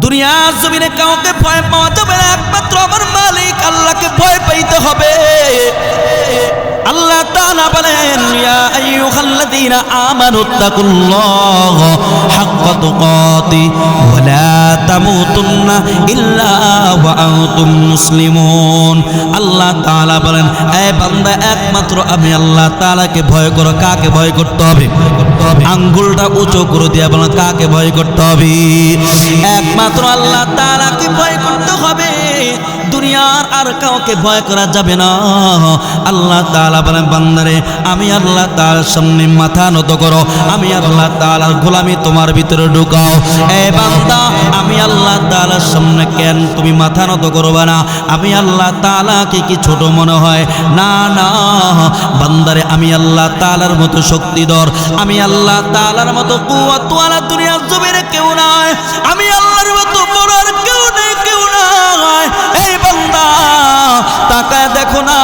দুনিয়ার জমিনে কাউকে ভয় পাওয়া যাবে না, একমাত্র আমার মালিক আল্লাহকে ভয় পাইতে হবে। আল্লাহ তাআলা বলেন, ইয়া আইয়ুহাল্লাযীনা আমানুত্তাকুল্লাহা হাক্কা তুকাতি ওয়া লা তামুতুন্না ইল্লা ওয়া আনতুম মুসলিমুন। আল্লাহ তাআলা বলেন, এ বান্দা, একমাত্র আমি আল্লাহ তাআলাকে ভয় করো। কাকে ভয় করতে হবে? আঙ্গুলটা উঁচু করে দিয়া বলেন, কাকে ভয় করতে হবে? একমাত্র আল্লাহ তাআলাকে ভয় করতে হবে। দুনিয়ার আর কাউকে ভয় করা যাবে না। আল্লাহ তাআলা বলেন, বান্দারে, আমি আল্লাহ তাআলার সামনে মাথা নত করো, আমি আল্লাহ তাআলার গোলামি তোমার ভিতরে ঢুকাও। এ বান্দা, আমি আল্লাহ তাআলার সামনে কেন তুমি মাথা নত করবে না? আমি আল্লাহ তাআলাকে কি ছোট মনে হয়? না না বান্দারে, আমি আল্লাহ তাআলার মতো শক্তিধর, আমি আল্লাহ তাআলার মতো কুওয়াতওয়ালা দুনিয়ার জমিনে কেউ নাই। আমি আল্লাহর মতো বড় আর কেউ নেই, কেউ নাই। এই বান্দা, তাকায় দেখো না,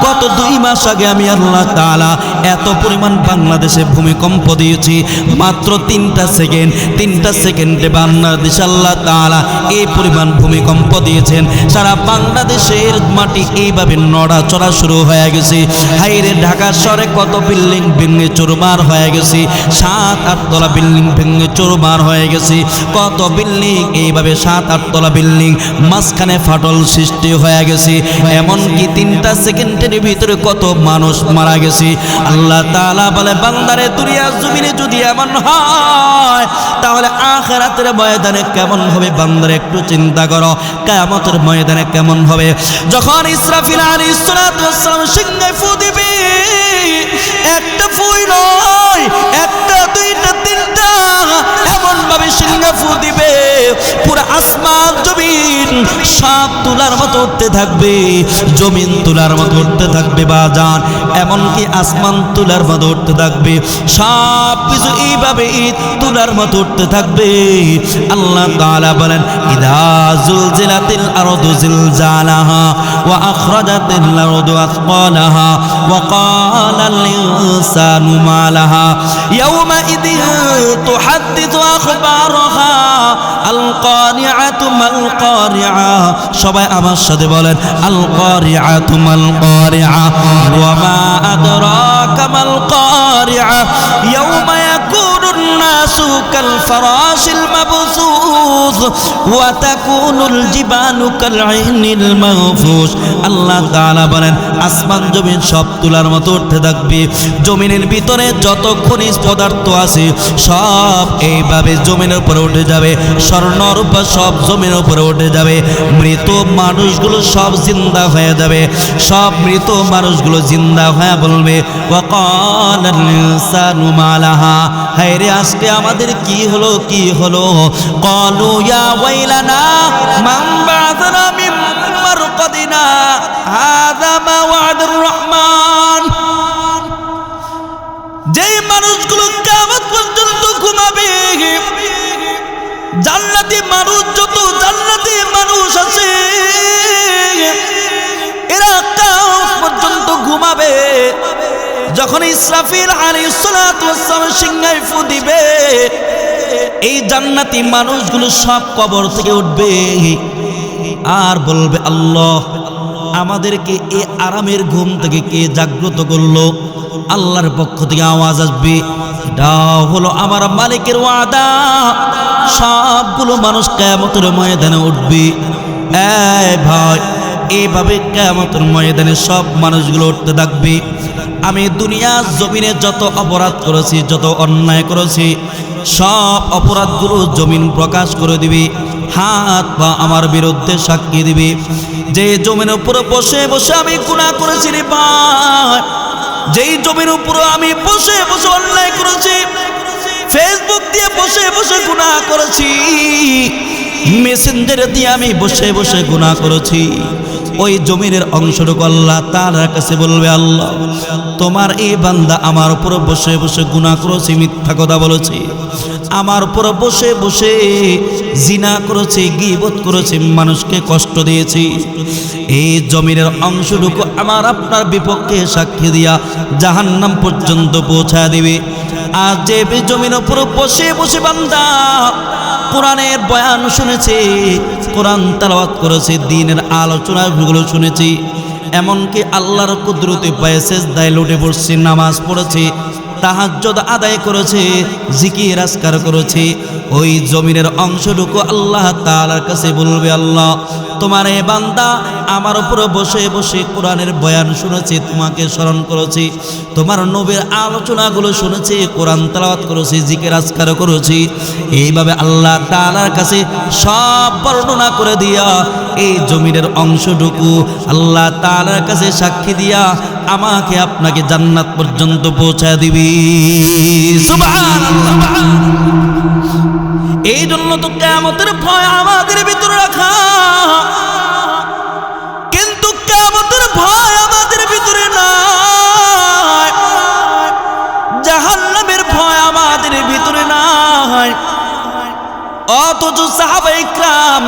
গত 2 মাস আগে আমি আল্লাহ তাআলা এত পরিমাণ বাংলাদেশে ভূমিকম্প দিয়েছি। মাত্র 3টা সেকেন্ডে বাংলাদেশে আল্লাহ তাআলা এই পরিমাণ ভূমিকম্প দিয়েছেন। সারা বাংলাদেশের মাটি এইভাবে নড়াচড়া শুরু হয়ে গেছে। হাইরে, ঢাকা শহরে কত বিল্ডিং ভেঙে চুরমার হয়ে গেছে, 7-8 তলা বিল্ডিং ভেঙে চুরমার হয়ে গেছে। কত বিল্ডিং এইভাবে 7-8 তলা বিল্ডিং মাঝখানে ফাটল সৃষ্টি হয়ে গেছে। এমনকি 3টা সেকেন্ডের ভিতরে কত মানুষ মারা গেছে। আল্লাহ তাআলা বলে, বান্দারে, দুনিয়ার জমিনে যদি এমন হয় তাহলে আখিরাতের ময়দানে কেমন হবে? বান্দারে, একটু চিন্তা করো, কিয়ামতের ময়দানে কেমন হবে? যখন ইসরাফিল আলাইহিস সালাতু ওয়াস সালাম সিংহে ফু দিবে, একটা ফুই নয়, একটা, দুইটা, তিনটা, এমন ভাবে সিংহে ফু দিবে, পুরো আসমান জমিন সব তুলার মতো উঠতে থাকবে, জমিন তুলার মতো উঠতে থাকবে বাজান, এমনকি আসমান তুলার মতো উঠতে থাকবে, সব কিছু এইভাবে তুলার মতো উঠতে থাকবে। আল্লাহ তাআলা বলেন, ইদা জুলজিলাতিল আরদু জিলজালাহা ওয়া আখরাজাতিল আরদু আসকালাহা ওয়া ক্বালাল ইনসানু মা লাহা ইয়াওমা ইদিন তুহাদ্দিথু আখবারাহা আল কারিআতু মাল কারিআ। সবাই আমার সাথে বলেন, আল কারিআতু মাল কারিআ ওয়া মা আদরাকা মাল কারিআ ইয়াওমা ইয়াকুনুন নাসু কাল ফারাশিল মাবসুস ওয়া তাকুনুল জিবালু কাল আইনিল মাগফুশ। আল্লাহ তাআলা বলেন, আসমান জমিন সব তুলার মতো উঠতে থাকবে, জমিনের ভিতরে যত খনিজ পদার্থ আছে সব এইভাবে জমিনের উপরে উঠে যাবে, স্বর্ণ রূপা সব জমিনের উপরে উঠে যাবে, মৃত মানুষগুলো সব জিন্দা হয়ে যাবে, সব মৃত মানুষগুলো জিন্দা হয়ে বলবে, ওয়া ক্বালাল ইনসানু মা লাহা, হায় রে, আজকে আমাদের কি হলো, কি হলো? ক্বালু ইয়া ওয়াইলানা মান বা'আথানা মিন মারকাদিনা হাযা মা ওয়া'দার রহমান। যেই মানুষগুলো কিয়ামত পর্যন্ত ঘুমাবে, জান্নাতি মানুষ, যত জান্নাতি মানুষ আছে এরা কিয়ামত পর্যন্ত ঘুমাবে। যখন ইসরাফিল আলাইহিস সালাতু ওয়াস সালাম সিংহে ফু দিবে, এই জান্নাতি মানুষগুলো সব কবর থেকে উঠবে আর বলবে, আল্লাহ, আমাদেরকে এই আরামের ঘুম থেকে কে জাগ্রত করলো? আল্লাহর পক্ষ থেকে আওয়াজ আসবে, এটা হলো আমার মালিকের ওয়াদা, সবগুলো মানুষ কিয়ামতের ময়দানে উঠবে। এই ভাই, এইভাবে কিয়ামতের ময়দানে সব মানুষগুলো উঠতে থাকবে। আমি দুনিয়ার জমিনে যত অপরাধ করেছি, যত অন্যায় করেছি, সব অপরাধগুলো জমিন প্রকাশ করে দিবে, হাত পা আমার বিরুদ্ধে সাক্ষী দিবে। যে জমির উপরে বসে বসে আমি গুনাহ করেছি রে ভাই, যেই জমির উপরে আমি বসে বসে অন্যায় করেছি, ফেসবুক দিয়ে বসে বসে গুনাহ করেছি, মেসেঞ্জারে দিয়ে আমি বসে বসে গুনাহ করেছি, ওই জমিনের অংশটুকু আল্লাহ তাআলার কাছে বলবে, আল্লাহ তোমার এই বান্দা আমার উপর বসে বসে গুনাহ করেছে, মিথ্যা কথা বলেছে, আমার উপর বসে বসে জিনা করেছে, গীবত করেছে, মানুষকে কষ্ট দিয়েছে। এই জমিনের অংশটুকু আমার আপনার বিপক্ষে সাক্ষী দিয়া জাহান্নাম পর্যন্ত পৌঁছা দিবে। আর যে জমির উপর বসে বসে বান্দা কোরআনের বয়ান শুনেছে, কোরআন তেলাওয়াত করেছে, দ্বীনের আলোচনাগুলো শুনেছি, এমনকি আল্লাহর কুদরতে পায়ে সেজদায় লুটে পড়ছে, নামাজ পড়েছে, তাহাজ্জুদ আদায় করেছে, জিকির আজকার করেছে, ওই জমিনের অংশটুকু আল্লাহ তাআলার কাছে বলবে, আল্লাহ তোমার এই বান্দা আমার উপর বসে বসে কোরআনের বয়ান শুনেছে, তোমাকে স্মরণ করেছি, তোমার নবীর আলোচনাগুলো শুনেছি, কোরআন তেলাওয়াত করেছি, জিকির আজকার করেছি। এইভাবে আল্লাহ তাআলার কাছে সব বর্ণনা করে দিয়া এই জমিনের অংশটুকু আল্লাহ তাআলার কাছে সাক্ষী দিয়া আমাকে আপনাকে জান্নাত পর্যন্ত পৌঁছা দিবি। সুবহানাল্লাহ। এই জন্য তো কিয়ামতের ভয় আমাদের ভিতরে রাখা, কিন্তু কিয়ামতের ভয় আমাদের ভিতরে নাই, জাহান্নামের ভয় আমাদের ভিতরে নাই। অথচ সাহাবায়ে কিরাম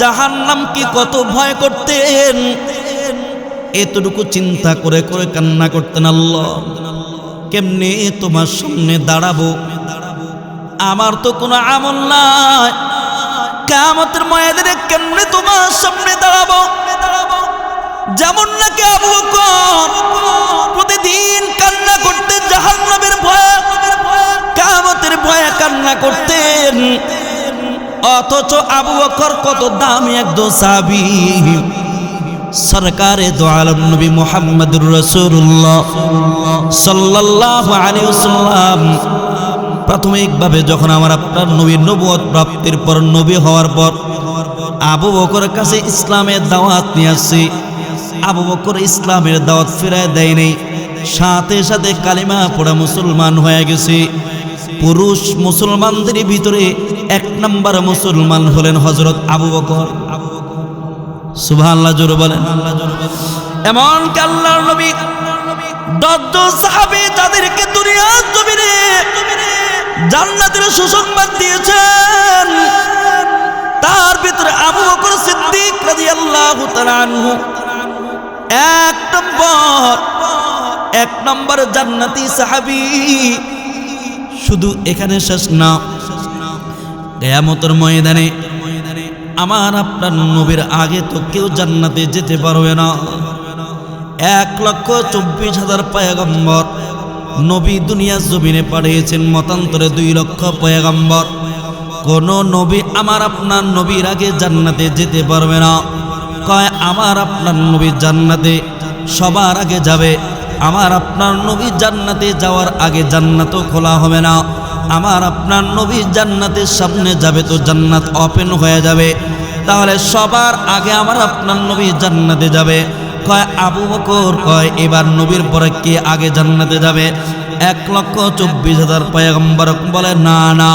জাহান্নামকে কত ভয় করতেন, এতটুকু চিন্তা করে করে কান্না করতেন, আল্লাহ কেমনে তোমার সামনে দাঁড়াবো, আমার তো কোনো আমল নাই, কিয়ামতের ময়দানে কেমনে তোমার সামনে দাঁড়াবো। যেমন নাকি আবু বকর প্রতিদিন কান্না করতেন জাহান্নামের ভয়ে, কিয়ামতের ভয়ে কান্না করতেন, অথচ আবু বকর কত দামি একজন সাহাবী, সরকারে দো আলম নবী মুহাম্মদুর রাসূলুল্লাহ সাল্লাল্লাহু আলাইহি ওয়াসাল্লাম প্রাথমিকভাবে যখন আমার আপনার নবীর নবুয়ত প্রাপ্তির পর, নবী হওয়ার পর আবু বকরের কাছে ইসলামের দাওয়াত নিয়ে আসছে। আবু বকর ইসলামের দাওয়াত ফিরায় দেয় নাই, সাথে সাথে কালিমা পড়া মুসলমান হয়ে গেছে। পুরুষ মুসলমানদের ভিতরে ১ নম্বর মুসলমান হলেন হযরত আবু বকর। সুবহানাল্লাহ, জোরে বলেন। এমনকি আল্লাহর নবী ১০ জন সাহাবী যাদেরকে দুনিয়ার জমিনে জান্নাতের সুসংবাদ দিয়েছেন, তার ভিতরে আবু বকর সিদ্দিক রাদিয়াল্লাহু তাআলা আনহু ১ নম্বর জান্নাতি সাহাবী। শুধু এখানে শেষ না, কিয়ামতের ময়দানে আমার আপনার নবীর আগে তো কেউ জান্নাতে যেতে পারবে না। ১,২৪,০০০ পয়গম্বর নবী দুনিয়া জমিনে পাঠিয়েছেন, মতান্তরে ২ লক্ষ পয়গম্বর। কোন নবী আমার আপনার নবীর আগে জান্নাতে যেতে পারবে না। কয় আমার আপনার নবী জান্নাতে সবার আগে যাবে, আমার আপনার নবী জান্নাতে যাওয়ার আগে জান্নাতও খোলা হবে না। আমার আপনার নবী জান্নাতের সামনে যাবে তো জান্নাত ওপেন হয়ে যাবে, তাহলে সবার আগে আমার আপনার নবী জান্নাতে যাবে। কয় আবু বকর, কয় এবার নবীর পরে কে আগে জান্নাতে যাবে? ১,২৪,০০০ পয়গম্বর বলে না না,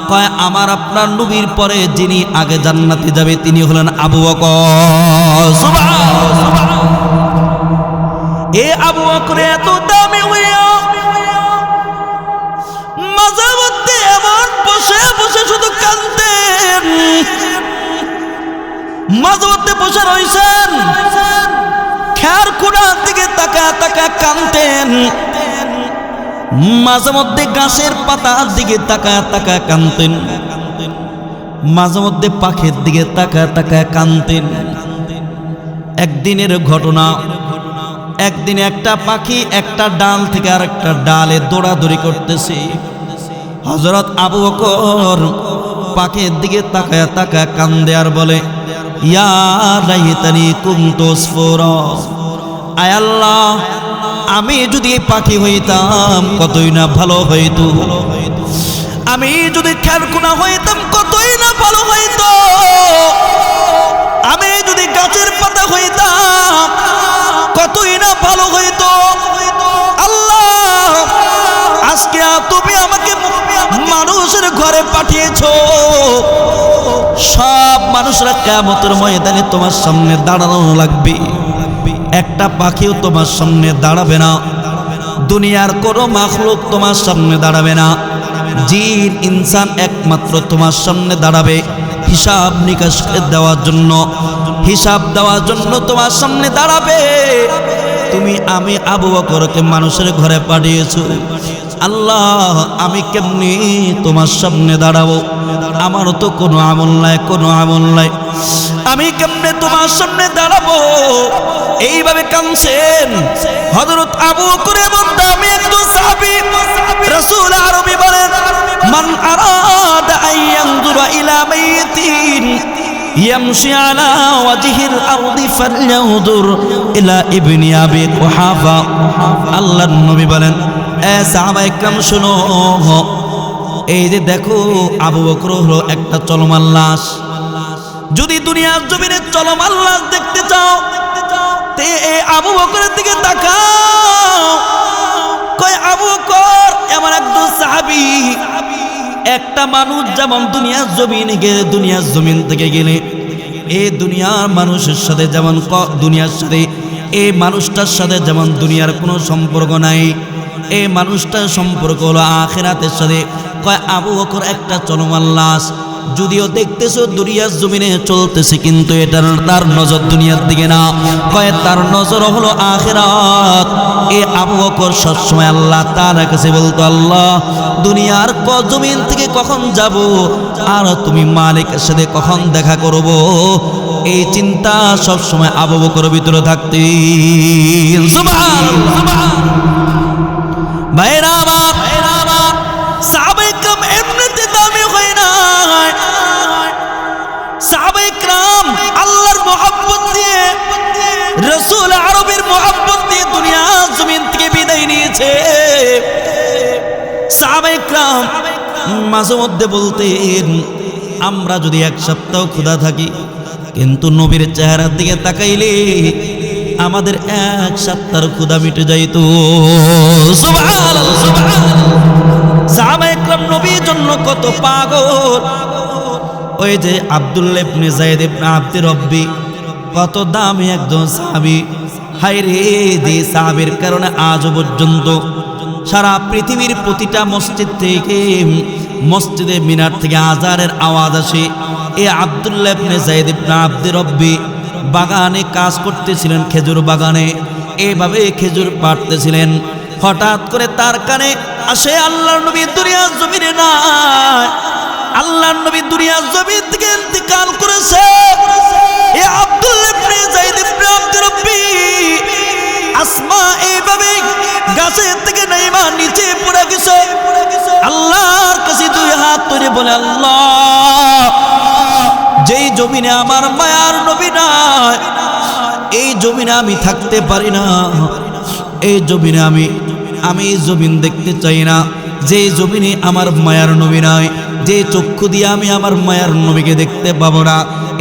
কয় আমার আপনার নবীর পরে যিনি আগে জান্নাতে যাবে তিনি হলেন আবু বকর। সুবহানাল্লাহ। এ আবু বকর এত দামি হইয়া মাঝে মধ্যে এমন বসে বসে শুধু কাঁদতেন, মাঝে মধ্যে বসে রয়েছেন, খের কোণার দিকে তাকা তাকা কাঁদতেন, মাঝে মধ্যে গাছের পাতার দিকে তাকা তাকা কাঁদতেন, মাঝে মধ্যে পাখির দিকে তাকা তাকা কাঁদতেন। একদিনের ঘটনা, একদিন একটা পাখি একটা ডাল থেকে আর একটা ডালে দৌড়াদৌড়ি করতেছে। হযরত আবু বকর পাখির দিকে তাকায় তাকায় কান্দে আর বলে, ইয়া লাইতানি কুনতু আসফুরা, আয় আল্লাহ আমি যদি পাখি হইতাম কতই না ভালো হইতো, আমি যদি খেরকুনা হইতাম কতই না ভালো হইতো, আমি যদি গাছের পাতা হইতাম কতই না ভালো হইতো। আল্লাহ আজকে তুমি আমাকে মানুষের ঘরে পাঠিয়েছো, সব মানুষরা কিয়ামতের ময়দানে তোমার সামনে দাঁড়ানো লাগবে। একটা পাখিও তোমার সামনে দাঁড়াবে না, দুনিয়ার কোনো মাখলুক তোমার সামনে দাঁড়াবে না। জিন ইনসান একমাত্র তোমার সামনে দাঁড়াবে হিসাব নিকাশ দেওয়ার জন্য, হিসাব দেওয়ার জন্য তোমার সামনে দাঁড়াবে। তুমি আমি আবু বকরকে মানুষের ঘরে পাঠিয়েছো, আল্লাহ আমি কেমনি তোমার সামনে দাঁড়াবো? আমারও তো কোনো আমল নাই, কোনো আমল নাই, আমি কেমনে তোমার সামনে দাঁড়াবো? এইভাবে কাঁদছেন হযরত আবু বকর। বলতে আমি একজন সাহাবী, রাসূল আরবি বলেন মান আরাদা আইয়ানজুরা ইলা মাইয়িতিন ইয়ামশি আলা ওয়াজহিল আরদি ফালইয়ানজুর ইলা ইবনি আবি কুহাফা। আল্লাহর নবী বলেন, এ সাহাবায়ে কেরাম শুনো, এই যে দেখো আবু বকর হলো একটা চলমান লাশ। যদি দুনিয়ার জমিনে চলমান লাশ দেখতে চাও তে আবু বকরের দিকে তাকাও। কয় আবু বকর এমন একজন সাহাবী, একটা মানুষ যেমন দুনিয়ার জমিনে গেলে, দুনিয়ার জমিন থেকে গেলে এই দুনিয়ার মানুষের সাথে যেমন দুনিয়ার সাথে এই মানুষটার সাথে যেমন দুনিয়ার কোনো সম্পর্ক নাই, এই মানুষটার সম্পর্ক হলো আখিরাতের সাথে। কয় আবু বকর একটা চলমান লাশ, যদিও দেখতেছো দুনিয়ার জমিনে চলতেছে, কিন্তু এটার তার নজর দুনিয়ার দিকে না, কয় তার নজর হলো আখিরাত। এ আবু বকর সবসময় আল্লাহ তাআলার কাছে বলতো, আল্লাহ দুনিয়ার জমিন থেকে কখন যাব আর তুমি মালিকের সাথে কখন দেখা করব, এই চিন্তা সবসময় আবু বকরের ভিতরে থাকতেন। সুবহানাল্লাহ। ভাইরা আমার, সাহাবায়ে কেরাম এমনিতে দামি হয় না। সাহাবায়ে কেরাম আল্লাহর মুহাব্বত দিয়ে, রাসূল আরবের মুহাব্বত দিয়ে দুনিয়া জমিন থেকে বিদায় নিয়েছে। সাহাবায়ে কেরাম মাঝে মধ্যে বলতেন, আমরা যদি এক সপ্তাহ ক্ষুধা থাকি, কিন্তু নবীর চেহারার দিকে তাকাইলে আমাদের এক সপ্তাহের ক্ষুধা মিটে যাইত। সুবহানাল্লাহ, সুবহানাল্লাহ। সাহাবায়ে কেরাম নবীর জন্য কত পাগল। ওই যে আব্দুল্লাহ ইবনে যায়েদ ইবনে আব্দুর রব্বি, কত দামি একজন সাহাবী। হায়রে, যে সাহাবীর কারণে আজ পর্যন্ত সারা পৃথিবীর প্রতিটা মসজিদ থেকে, মসজিদে মিনার থেকে আজানের আওয়াজ আসে। এই আব্দুল্লাহ ইবনে যায়েদ ইবনে আব্দুর রব্বি বাগানে কাজ করতেছিলেন, খেজুর বাগানে, এইভাবে খেজুর পাড়তেছিলেন। হঠাৎ করে তার কানে আসে, আল্লাহর নবী দুনিয়ার জমিনে নাই, আল্লাহর নবী দুনিয়ার জমিন থেকে ইন্তিকাল করেছে। এ আব্দুল্লাহ ইবনে যায়েদ ইবনে আব্দুর রব্বি, আসমা এইভাবে গাছের থেকে নাইমা নিচে পড়ে গেছে। আল্লাহর কাছে দুই হাত তুলে বলে, আল্লাহ যেই জমিনে আমার মায়ার নবী নাই, এই জমিনে আমি থাকতে পারি না, এই জমিনে আমি এই জমিন দেখতে চাই না। যে জমিনে আমার মায়ার নবী নাই, যে চক্ষু দিয়ে আমি আমার মায়ার নবীকে দেখতে পাবো না,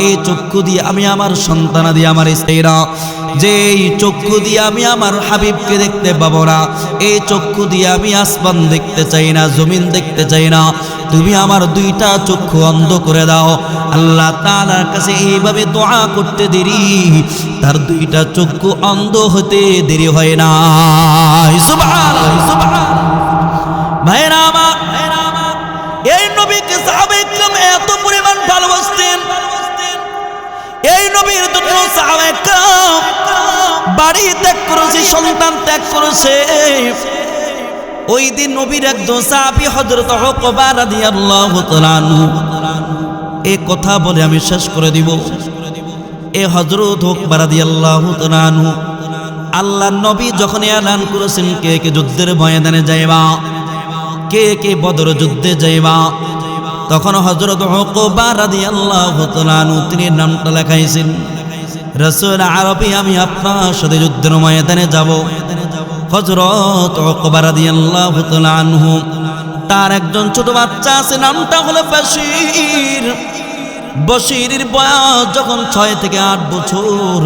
এই চক্ষু দিয়ে আমি আমার সন্তানাদি, আমার স্ত্রীরা, যে চক্ষু দিয়ে আমি আমার হাবিবকে দেখতে পাবো না, এই চক্ষু দিয়ে আমি আসমান দেখতে চাই না, জমিন দেখতে চাই না, তুমি আমার দুইটা চক্ষু অন্ধ করে দাও। আল্লাহ তাআলার কাছে এইভাবে দোয়া করতে দেরি, তার দুইটা চক্ষু অন্ধ হতে দেরি হয় না। সুবহানাল্লাহ, সুবহানাল্লাহ। ভাইরা আমার, এই নবীকে সাহাবায়ে কেরাম এত পরিমাণ ভালোবাসতেন। এই নবীর জন্য সাহাবায়ে কেরাম বাড়ি ত্যাগ করেছে, সন্তান ত্যাগ করেছে। ওই দিন নবীর একজন সাহাবী হযরত উকবা রাদিয়াল্লাহু তাআলা আনহু, এই কথা বলে আমি শেষ করে দিব। এই হযরত উকবা রাদিয়াল্লাহু তাআলা আনহু, আল্লাহর নবী যখন এলান করেছেন কে কে যুদ্ধের ময়দানে যাইবা, কে কে বদর যুদ্ধে যাইবা, তখন হযরত উকবা রাদিয়াল্লাহু তাআলা আনহু তিনি নামটা লেখাইছেন, রাসূল আরবি আমি আপনার সাথে যুদ্ধের ময়দানে যাব। হযরত উকবা রাদিয়াল্লাহু তাআলা আনহু, তার একজন ছোট বাচ্চা আছে, নামটা হলো বশীর। বশীরের বয়স যখন 6 থেকে 8 বছর,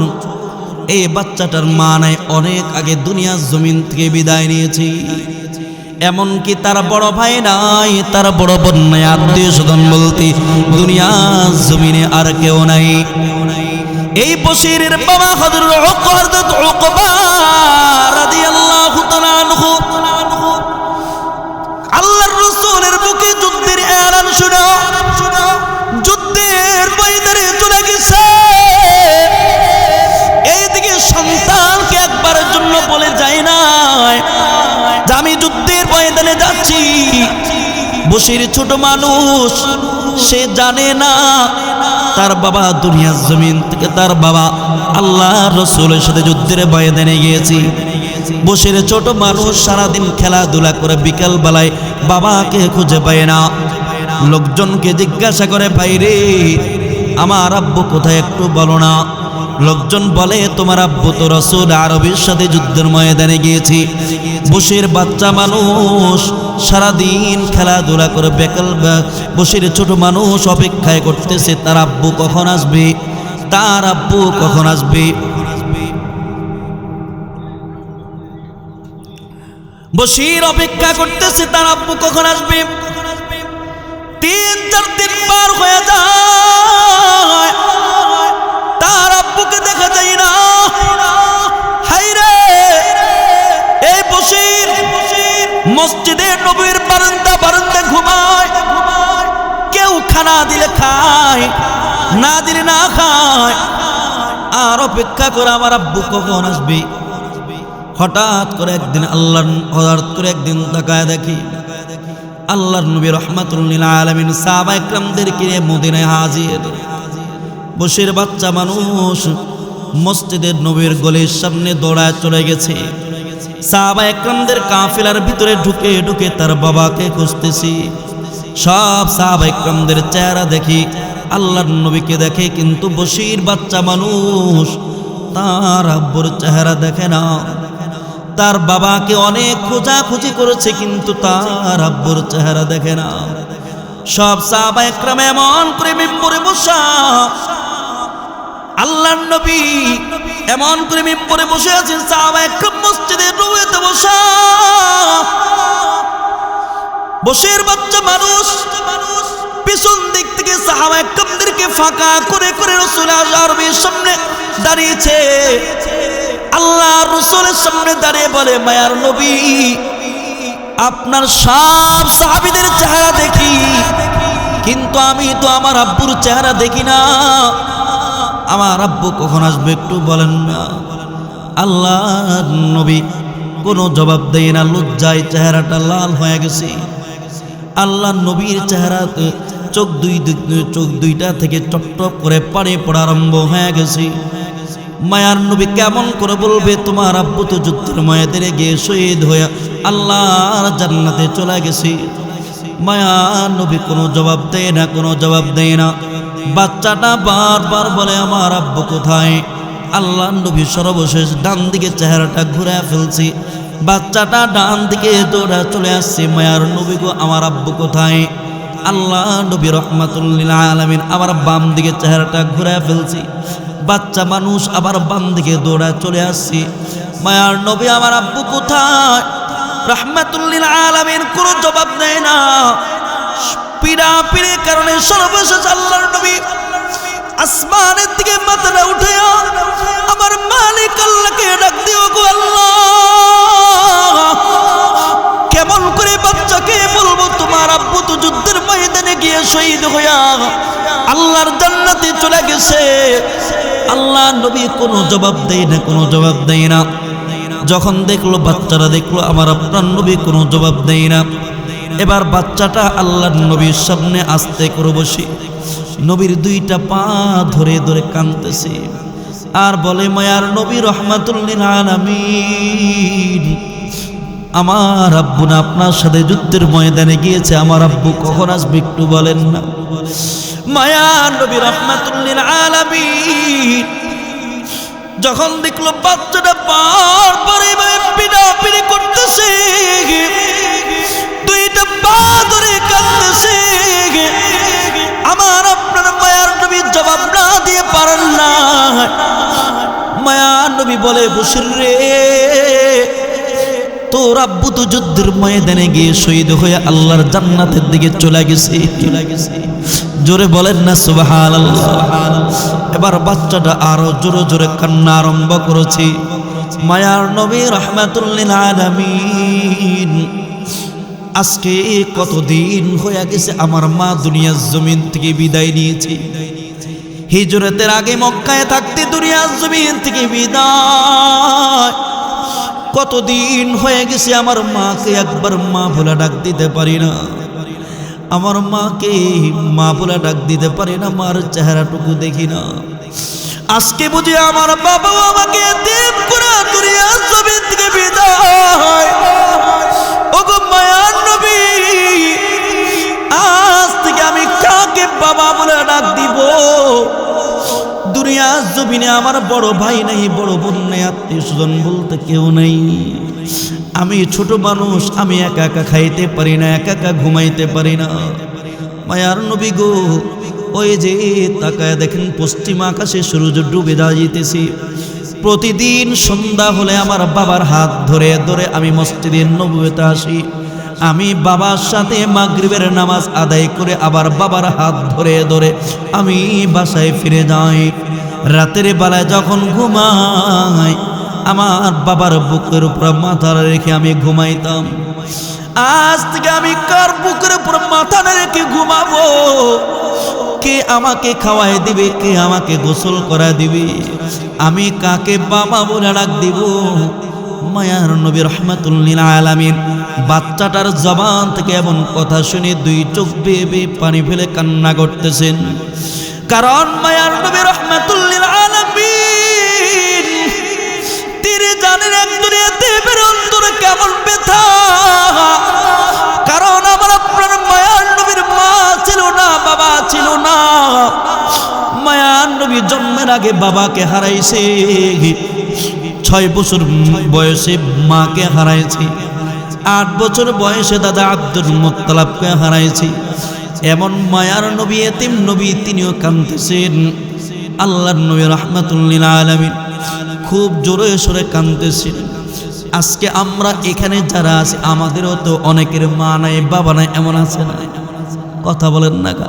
এই বাচ্চাটার মা নাই, অনেক আগে দুনিয়ার জমিন থেকে বিদায় নিয়েছে। এমনকি তার বড় ভাই নাই, তার বড় বোন নাই, আত্মীয় স্বজন বলতে দুনিয়া জমিনে আর কেউ নাই। এই বশিরের বাবা হযরত উকবা রাদিয়াল্লাহু তাআলা আনহু আল্লাহর রাসূলের বুকে যুদ্ধের এলান শুনে যুদ্ধের ময়দানে চলে গেছে। এইদিকে সন্তানকে একবারের জন্য বলে যায় না যে আমি যুদ্ধের ময়দানে যাচ্ছি। বশির ছোট মানুষ, সে জানে না তার বাবা দুনিয়ার জমিন থেকে তার বাবা আল্লাহর রাসূলের সাথে যুদ্ধের ময়দানে গিয়েছে। বশির ছোট মানুষ সারাদিন খেলাধুলা করে বিকাল বেলায় বাবাকে খুঁজে পায় না। লোকজনকে জিজ্ঞাসা করে, ভাই রে আমার আব্বু কোথায় একটু বলো না। লোকজন বলে, তোমার আব্বু তো রাসূল আরবীর সাথে যুদ্ধের ময়দানে গিয়েছি। বশির বাচ্চা মানুষ সারাদিন খেলাধুলা করে বেকাল। বশির ছোট মানুষ অপেক্ষায় করতেছে তার আব্বু কখন আসবে, তার আব্বু কখন আসবে। বশির অপেক্ষা করতেছে তার আব্বু কখন আসবে। 3-4 দিন পার হয়ে যায়, তার আব্বুকে দেখা যায় না। হায়রে এই বশির মসজিদে নবীর বারান্দা ঘুমায়। কেউ খানা দিলে খায়, না দিলে না খায়, আর অপেক্ষা করে আমার আব্বু কখন আসবে। হঠাৎ করে একদিন তাকায় দেখি আল্লাহর নবী রাহমাতুল লিল আলামিন সাহাবা ইকরামদেরকে নিয়ে মদিনায় হাজির। বশির বাচ্চা মানুষ মসজিদের নবীর গলির সামনে দৌড়ায় চলে গেছে। সাহাবা ইকরামদের কাফেলার ভিতরে ঢুকে ঢুকে তার বাবাকে খুঁজতেছি। সব সাহাবা ইকরামদের চেহারা দেখি, আল্লাহর নবীকে দেখে, কিন্তু বশির বাচ্চা মানুষ তার আব্বুর চেহারা দেখে না। তার বাবাকে অনেক খোঁজাখুঁজি করেছে, কিন্তু তার আব্বুর চেহারা দেখে না। সব সাহাবা ইকরাম এমন করে মিম্বরে বসা, আল্লাহর নবী এমন করে মিম্বরে বসে আছেন, সাহাবা ইকরাম মসজিদের নববীতে বসা। বশির বাচ্চা মানুষ পিছন দিক থেকে সাহাবা ইকরামদেরকে ফাঁকা করে করে রাসূল আরবীর সামনে দাঁড়িয়েছে। আল্লাহ রাসূলের সামনে দাঁড়িয়ে বলে, মায়ার নবী আপনার সব সাহাবীদের চেহারা দেখি, কিন্তু আমি তো আমার আব্বুর চেহারা দেখি না। আমার আব্বু কখন আসবে একটু বলেন না। আল্লাহর নবী কোনো জবাব দেয় না, লজ্জায় চেহারাটা লাল হয়ে গেছে। আল্লাহর নবীর চেহারাতে চোখ দুইটা থেকে টপটপ করে পানি পড়া আরম্ভ হয়ে গেছে। মায়ার নবী কেমন করে বলবে, তোমার আব্বু তো যুদ্ধের ময়দানে গিয়ে শহীদ হয়ে আল্লাহর জান্নাতে চলে গেছে। মায়ার নবী কোনো জবাব দেয় না, কোনো জবাব দেয় না। বাচ্চাটা বারবার বলে, আমার আব্বু কোথায়। আল্লাহর নবী সর্বশেষ ডান দিকে চেহারাটা ঘুরে ফেলছি। বাচ্চাটা ডান দিকে দৌড়া চলে আসছে, মায়ার নবী গো আমার আব্বু কোথায়। আল্লাহ নবী রাহমাতুল লিল আলামিন আবার বাম দিকে চেহারাটা ঘুরে ফেলছি। বাচ্চা মানুষ আবার বাম দিকে দৌড়া চলে আসছে, মায়ার নবী আমার আব্বু কোথায়। রাহমাতুল লিল আলামিন কোনো জবাব দেয় না। পীড়াপিড়ির কারণে সর্বশেষ আল্লাহর নবী আসমানের দিকে মাথাটা উঠে আমার মালিক আল্লাহকে ডাক দিও, গো আল্লাহ কেমন করে বাচ্চাকে বলবো তোমার আব্বু তো যুদ্ধের ময়দানে গিয়ে শহীদ হইয়া আল্লাহর জান্নাতে চলে গেছে। আল্লাহ নবী কোনো জবাব দেয় না, কোনো জবাব দেয় না। যখন দেখলো বাচ্চারা দেখলো আমার আপনার নবী কোনো জবাব দেয় না, এবার বাচ্চাটা আল্লাহর নবীর সামনে আস্তে করে বসে নবীর দুইটা পা ধরে ধরে কাঁদতেছে আর বলে, মায়ার নবী রাহমাতুল লিল আলামিন আমার আব্বু না আপনার সাথে যুদ্ধের ময়দানে গিয়েছে, আমার আব্বু কখন আসবে একটু বলেন না। মায়ার নবী রাহমাতুল লিল আলামিন যখন দেখলো বাচ্চাটা বারবার এভাবে পিড়াপিড়ি করতেছে, দুইটা পা ধরে কাঁদতেছে, আমার আপনার মায়ার নবী জবাব না দিয়ে পারেন না। মায়ার নবী বলে, বশির রে তোর আব্বু তো যুদ্ধের ময়দানে গিয়ে শহীদ হয়ে আল্লাহর জান্নাতের দিকে চলে গেছে। জোরে বলেন না সুবহানাল্লাহ। এবার বাচ্চাটা আরো জোরে জোরে কান্না আরম্ভ করেছে। মায়ার নবী রাহমাতুল লিল আলামিন, আজকে কতদিন হয়ে গেছে আমার মা দুনিয়ার জমিন থেকে বিদায় নিয়েছে। হিজরতের আগে মক্কায় থাকতে দুনিয়ার জমিন থেকে বিদায়। কতদিন হয়ে গেছে আমার মাকে একবার মা বলে ডাক দিতে পারি না, আমার মাকে মা বলে ডাক দিতে পারি না, মার চেহারাটুকু দেখি না। আজকে বুঝি আমার বাবা আমাকে এতিম করে দুনিয়ার জমিন থেকে বিদায়। ওগো মায়ার নবী, আজ থেকে আমি কাকে বাবা বলে ডাক দিব? দুনিয়ার জমিনে আমার বড় ভাই নেই, বড় বোন নেই, আত্মীয় স্বজন বলতে কেউ নেই। আমি ছোট মানুষ, আমি একা একা খাইতে পারি না, একা একা ঘুমাইতে পারি না। মায়ার নবী গো, ওই যে তাকায় দেখেন পশ্চিম আকাশে সূর্য ডুবে যাইতেছে। প্রতিদিন সন্ধ্যা হলে আমার বাবার হাত ধরে ধরে আমি মসজিদে নববীতে আসি। আমি বাবার সাথে মাগরিবের নামাজ আদায় করে আবার বাবার হাত ধরে ধরে আমি বাসায় ফিরে যাই। রাতের বেলায় যখন ঘুমাই, আমার বাবার বুকের উপর মাথা রেখে আমি ঘুমাইতাম। আজ থেকে আমি কার বুকের উপর মাথা রেখে ঘুমাবো? কে আমাকে খাওয়াই দিবে? কে আমাকে গোসল করা দিবে? আমি কাকে বাবা বলে ডাক দিব? মায়ার নবী রাহমাতুল লিল আলামিন বাচ্চাটার জবান থেকে এমন কথা শুনে দুই চোখ বেয়ে বেয়ে পানি ফেলে কান্না করতেছেন। কারণ মায়ার নবী রাহমাতুল লিল আলামিন তিনি জানেন একজন এতিমের অন্তরে কেমন ব্যথা। কারণ আমার আপনার মায়ার নবীর মা ছিল না, বাবা ছিল না। মায়ার নবী জন্মের আগে বাবাকে হারাইছে, 6 বছর বয়সে মাকে হারাইছে, 8 বছর বয়সে দাদা আব্দুল মুত্তালিবকে হারাইছে। এমন মায়ার নবী, এতিম নবী, তিনিও কাঁদতেছেন। আল্লাহর নবী রাহমাতুল লিল আলামিন খুব জোরে সোরে কাঁদতেছেন। আজকে আমরা এখানে যারা আছি আমাদেরও তো অনেকের মা নাই, বাবা নাই, এমন আছে না? কথা বলেন না কা?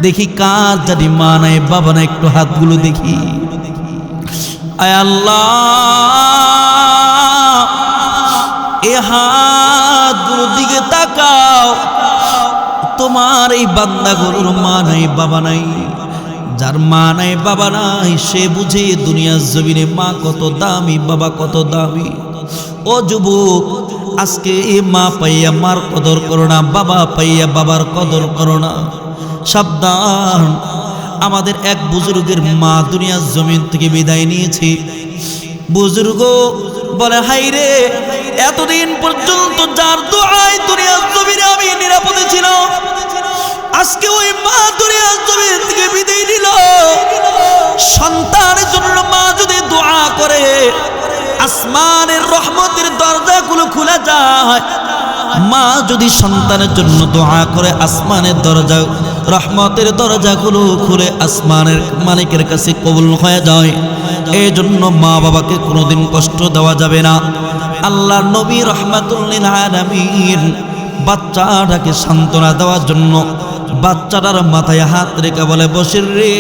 দেখি কার জানি মা নাই, বাবা নাই, একটু হাতগুলো দেখি। আয় আল্লাহ, এ হাতগুলোর দিকে তাকাও। তোমার এই বান্দাগুলোর মা নাই, বাবা নাই। যার মা নাই, বাবা নাই, সে বুঝে দুনিয়ার জমিনে মা কত দামি, বাবা কত দামি। ও যুবক, আজকে এ মা পাইয়া মার কদর করো না, বাবা পাইয়া বাবার কদর করো না। সাবধান, আমাদের এক বুজুর্গের মা দুনিয়ার জমিন থেকে বিদায় নিয়েছে। বুজুর্গ বলে, হাই রে, এতদিন পর্যন্ত যার দোয়ায় দুনিয়ার জমিনে আমি নিরাপদে ছিলাম, আজকে ওই মা দুনিয়ার জমিন থেকে বিদায় নিল। সন্তানের জন্য মা যদি দোয়া করে, আসমানের রহমতের দরজাগুলো খুলে যায়। মা যদি সন্তানের জন্য দোয়া করে, আসমানের দরজা, রহমতের দরজাগুলো খুলে আসমানের মালিকের কাছে কবুল হয়ে যায়। এই জন্য মা বাবাকে কোনোদিন কষ্ট দেওয়া যাবে না। আল্লাহর নবী রাহমাতুল লিল আলামিন বাচ্চাটাকে সান্ত্বনা দেওয়ার জন্য বাচ্চাটার মাথায় হাত রেখে বলে, বসির রে,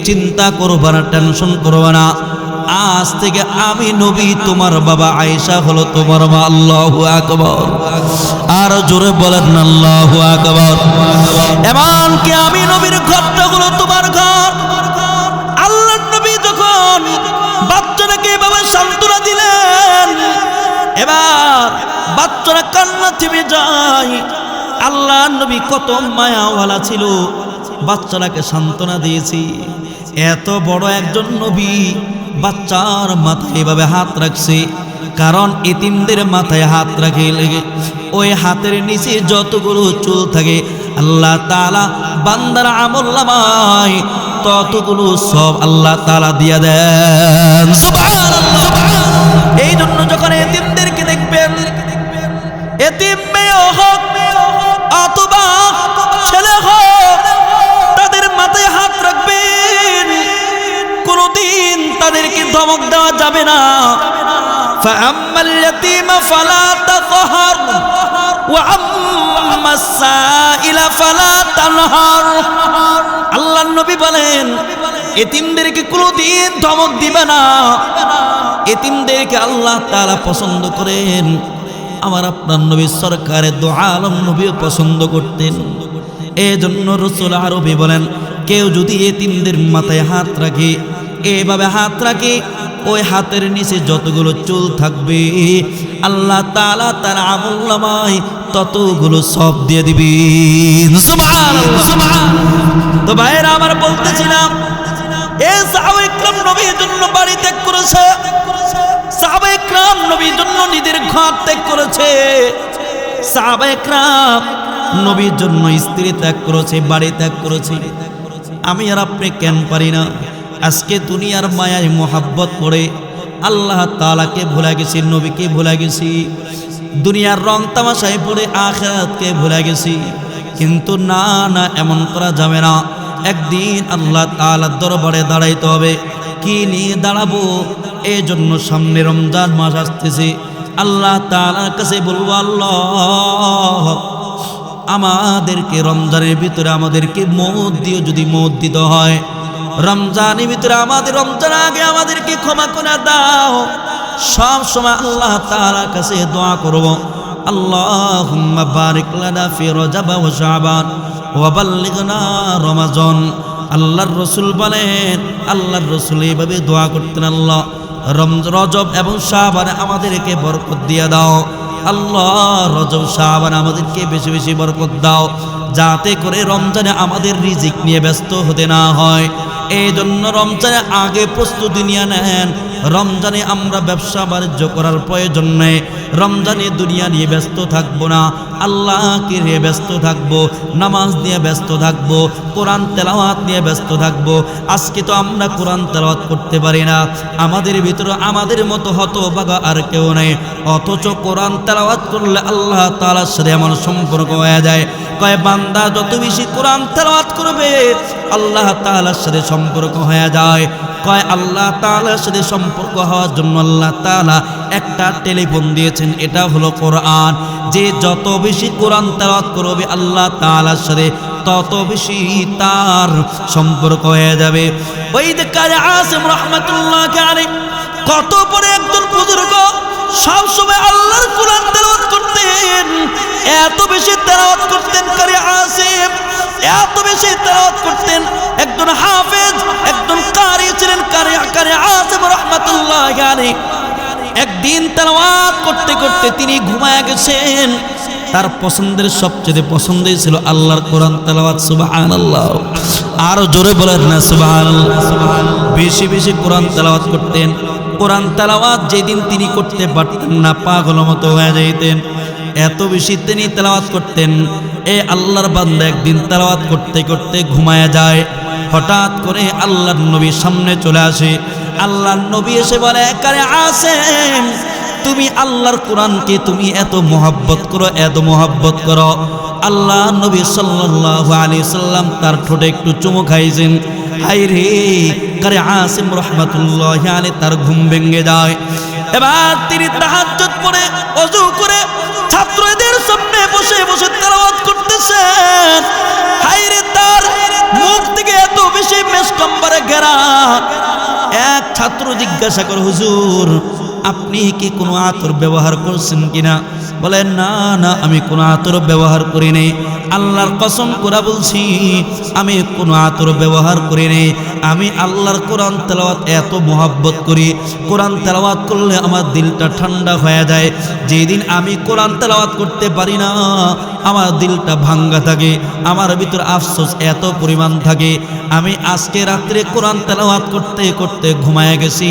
চিন্তা করবা না, টেনশন করবা না। আজ থেকে আমি নবী, তোমার বাবা আয়েশা হলো তোমার মা। আল্লাহু আকবার। আর জোরে বলেন না আল্লাহু আকবার। এমনকি আমি নবীর ঘরটা হলো তোমার ঘর। আল্লাহর নবী যখন বাচ্চাটাকে এভাবে সান্ত্বনা দিলেন, এবার বাচ্চারা কান্না থেমে যায়। আল্লাহর নবী কত মায়াওয়ালা ছিল, বাচ্চাটাকে সান্ত্বনা দিয়েছি। এত বড় একজন নবী বাচ্চার মাথায় এভাবে হাত রাখছে, কারণ এতিমদের মাথায় হাত রাখে লেগে ওই হাতের নিচে যতগুলো চুল থাকে আল্লাহ তাআলা বান্দার আমলনামায় ততগুলো সব আল্লাহ তাআলা দিয়া দেন। সুবহানাল্লাহ। এই জন্য যখন এতিমদেরকে দেখবেন, এতিম মেয়ে হোক অথবা ছেলে হোক, তাদের মাথায় হাত রাখবেন। কোনদিন তাদেরকে ধমক দেওয়া যাবে না। ফাআম্মাল ইয়াতীমা ফালা তাকহার ওয়া আম্মাস সাইলা ফালা তানহার। আল্লাহর নবী বলেন এতিমদেরকে কোনোদিন ধমক দিবে না। এতিমদেরকে আল্লাহ তাআলা পছন্দ করেন। আমার আপনার নবী সরকারে দো আলম নবীও পছন্দ করতেন। এজন্য রাসূল আরবি বলেন কেউ যদি এতিমদের মাথায় হাত রাখে, এভাবে হাত রাখে, ওই হাতের নিচে যতগুলো চুল থাকবে আল্লাহ তাআলা তার আমলনামায় ততগুলো সওয়াব দিয়ে দিবেন। সুবহানাল্লাহ সুবহানাল্লাহ। তো ভাইরা আমার বলতেছিলাম এই সাহাবায়ে কেরাম নবীর জন্য বাড়ি ত্যাগ করেছে, সাহাবায়ে কেরাম নবীর জন্য নিজের ঘর ত্যাগ করেছে, সাহাবায়ে কেরাম নবীর জন্য স্ত্রী ত্যাগ করেছে, বাড়ি ত্যাগ করেছে। আমি আর আপনি কেন পারি না? আজকে দুনিয়ার মায়ায় মোহাব্বত পড়ে আল্লাহ তাআলাকে ভুলে গেছি, নবীকে ভুলে গেছি, দুনিয়ার রং তামাশায় পড়ে আখিরাতকে ভুলে গেছি। কিন্তু না না, এমন করা যাবে না। একদিন আল্লাহ তাআলার দরবারে দাঁড়াইতে হবে। কি নিয়ে দাঁড়াবো? এই জন্য সামনে রমজান মাস আসতেছে। আল্লাহ তাআলার কাছে বলবো, আল্লাহ আমাদেরকে রমজানের ভিতরে আমাদেরকে মওত দিও, যদি মওত দিতে হয় রমজানের ভিতরে আমাদের, রমজান আগে আমাদেরকে ক্ষমা করে দাও। সব সময় আল্লাহ তাআলার কাছে দোয়া করব, আল্লাহুম্মা বারিক লানা ফি রজব ওয়া শাবান ওয়া বাল্লিগনা রমাজান। আল্লাহর রাসূল বলেন, আল্লাহর রাসূল এইভাবে দোয়া করতেন, আল্লাহ রজব এবং শাবানে আমাদেরকে বরকত দিয়ে দাও। আল্লাহ রজব শাবান আমাদেরকে বেশি বেশি বরকত দাও, যাতে করে রমজানে আমাদের রিজিক নিয়ে ব্যস্ত হতে না হয়। এই জন্য রমজানে আগে প্রস্তুতি নিয়ে নেন। রমজানে আমরা ব্যবসা বাণিজ্য করার প্রয়োজন নেই। রমজানে দুনিয়া নিয়ে ব্যস্ত থাকবো না, আল্লাহকে নিয়ে ব্যস্ত থাকবো, নামাজ নিয়ে ব্যস্ত থাকবো, কোরআন তেলাওয়াত নিয়ে ব্যস্ত থাকবো। আজকে তো আমরা কোরআন তেলাওয়াত করতে পারি না, আমাদের ভিতরে আমাদের মতো হতভাগা আর কেউ নেই, অথচ কোরআন তেলাওয়াত করলে আল্লাহ তাআলার সাথে আমার সম্পর্ক হয়ে যায়। কয় বান্দা যত বেশি কোরআন তেলাওয়াত করবে আল্লাহ তাআলার সাথে সম্পর্ক হয়ে যায়। কয় আল্লাহ তাআলার সাথে সম্পর্ক হওয়ার জন্য আল্লাহ তাআলা একটা টেলিফোন দিয়েছেন, এটা হলো কোরআন। যে যত বেশি কোরআন তেলাওয়াত করবে আল্লাহ তাআলার সাথে তত বেশি তার সম্পর্ক হয়ে যাবে। ওই যে কারি আসিম রাহমাতুল্লাহ আলাইহি, কত বড় একজন বুজুর্গ, সব সময় আল্লাহর কোরআন তেলাওয়াত করতেন, এত বেশি তেলাওয়াত করতেন কারি আসিম, এত বেশি তেলাওয়াত করতেন। একজন হাফেজ, একজন কারি ছিলেন কারি আসিম রাহমাতুল্লাহ আলাইহি। একদিন তেলাওয়াত করতে করতে তিনি ঘুমায়া গেছেন। তার পছন্দের সবচেয়ে পছন্দের ছিল আল্লাহর কোরআন তেলাওয়াত। সুবহানাল্লাহ, আরো জোরে বলেন না সুবহানাল্লাহ। বেশি বেশি কোরআন তেলাওয়াত করতেন। কোরআন তেলাওয়াত যেদিন তিনি করতে পারতেন না, পাগলের মতো হয়ে যাইতেন, এত বেশি তিনি তেলাওয়াত করতেন। এ আল্লাহর বান্দা একদিন তেলাওয়াত করতে করতে ঘুমায়া যায়। হঠাৎ করে আল্লাহর নবী সামনে চলে আসে। আল্লাহর নবী এসে বলে, কারে আসেন, তুমি আল্লাহর কোরআনকে তুমি এত মহব্বত করো, এত মহব্বত করো। আল্লাহ নবী সাল্লাল্লাহু আলাইহি সাল্লাম তার ঠোঁটে একটু চুমু খাইছেন। হাই রে, কারে আসিম রাহমাতুল্লাহি আলাইহি তার ঘুম ভেঙে যায়। এবার তিনি তাহাজ্জুদ পড়ে ওযু করে ছাত্রদের সামনে বসে বসে তেলাওয়াত করতেছেন। হাই রে, তার মুখ থেকে এত বেশি মেশকাম্বারে ঘেরা। এক ছাত্র জিজ্ঞাসা করে, হুজুর আপনি কি কোনো আতর ব্যবহার করছেন কিনা? বলেন, না না, আমি কোনো আতর ব্যবহার করি নাই। আল্লাহর কসম করে বলছি, আমি কোনো আতর ব্যবহার করি নাই। আমি আল্লাহর কোরআন তেলাওয়াত এত মহব্বত করি, কোরআন তেলাওয়াত করলে আমার দিলটা ঠান্ডা হয়ে যায়। যেদিন আমি কোরআন তেলাওয়াত করতে পারি না, আমার দিলটা ভাঙ্গা থাকে, আমার ভিতর আফসোস এত পরিমাণ থাকে। আমি আজকে রাত্রে কোরআন তেলাওয়াত করতে করতে ঘুমায় গেছি।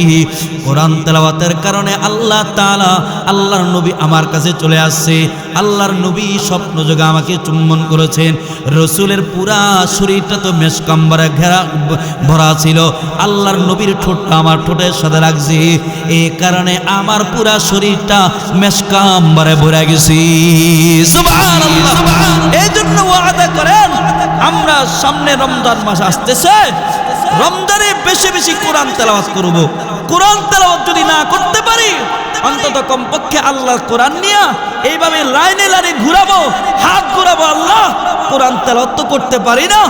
কোরআন তেলাওয়াতের কারণে আল্লাহ তাআলা, আল্লাহর নবী আমার কাছে চলে আসছে। আল্লাহর নবী স্বপ্ন যোগে আমাকে চুম্বন করেছেন। রসুলের পুরা শরীরটা তো মেশকাম্বারে ঘেরা ভরা ছিল। আল্লাহর নবীর ঠোঁটটা আমার ঠোঁটের সাথে লাগছে, এই কারণে আমার পুরা শরীরটা মেশকাম্বারে ভরে গেছি। সুবহানাল্লাহ। এই জন্য ওয়াদা করেন, আমরা সামনে রমজান মাস আসতেছে, রমজানে বেশি বেশি কোরআন তেলাওয়াত করব। কোরআন তেলাওয়াত যদি না করতে পারি, অন্তত কমপক্ষে আল্লাহর কোরআন নিয়ে এইভাবে লাইনে লাইনে ঘুরাবো, হাত ঘুরাবো, আল্লাহ কোরআন তেলাওয়াত তো করতে পারি না,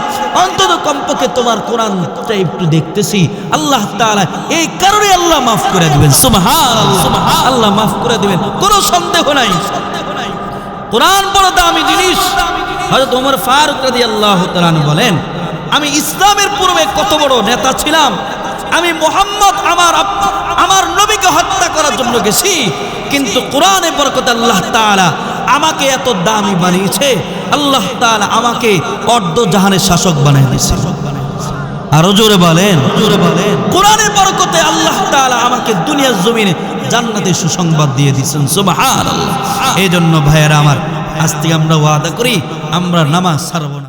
অন্তত কমপক্ষে তোমার কোরআনটা একটু দেখতেছি। আল্লাহ তাআলা এই কারণে আল্লাহ মাফ করে দিবেন। সুবহানাল্লাহ, আল্লাহ মাফ করে দিবেন, কোনো সন্দেহ নাই। কোরআন বড় দামি জিনিস। হযরত ওমর ফারুক রাদিয়াল্লাহু তাআলা বলেন, আমি ইসলামের পূর্বে কত বড় নেতা ছিলাম, আমি মুহাম্মদ আমার নবীকে হত্যা করার জন্য গেছি, কিন্তু কোরআনের বরকতে আল্লাহ তাআলা আমাকে এত দামি বানিয়েছে, আল্লাহ তাআলা আমাকে অর্ধ জাহানের শাসক বানিয়ে দিয়েছে। আরো জোরে বলেন, কোরআনের বরকতে আল্লাহ তাআলা আমাকে দুনিয়ার জমিনে জান্নাতের সুসংবাদ দিয়ে দিয়েছেন। সুবহানাল্লাহ। এই জন্য ভাইয়েরা আমার, আজ থেকে আমরা ওয়াদা করি আমরা নামাজ ছাড়ব না।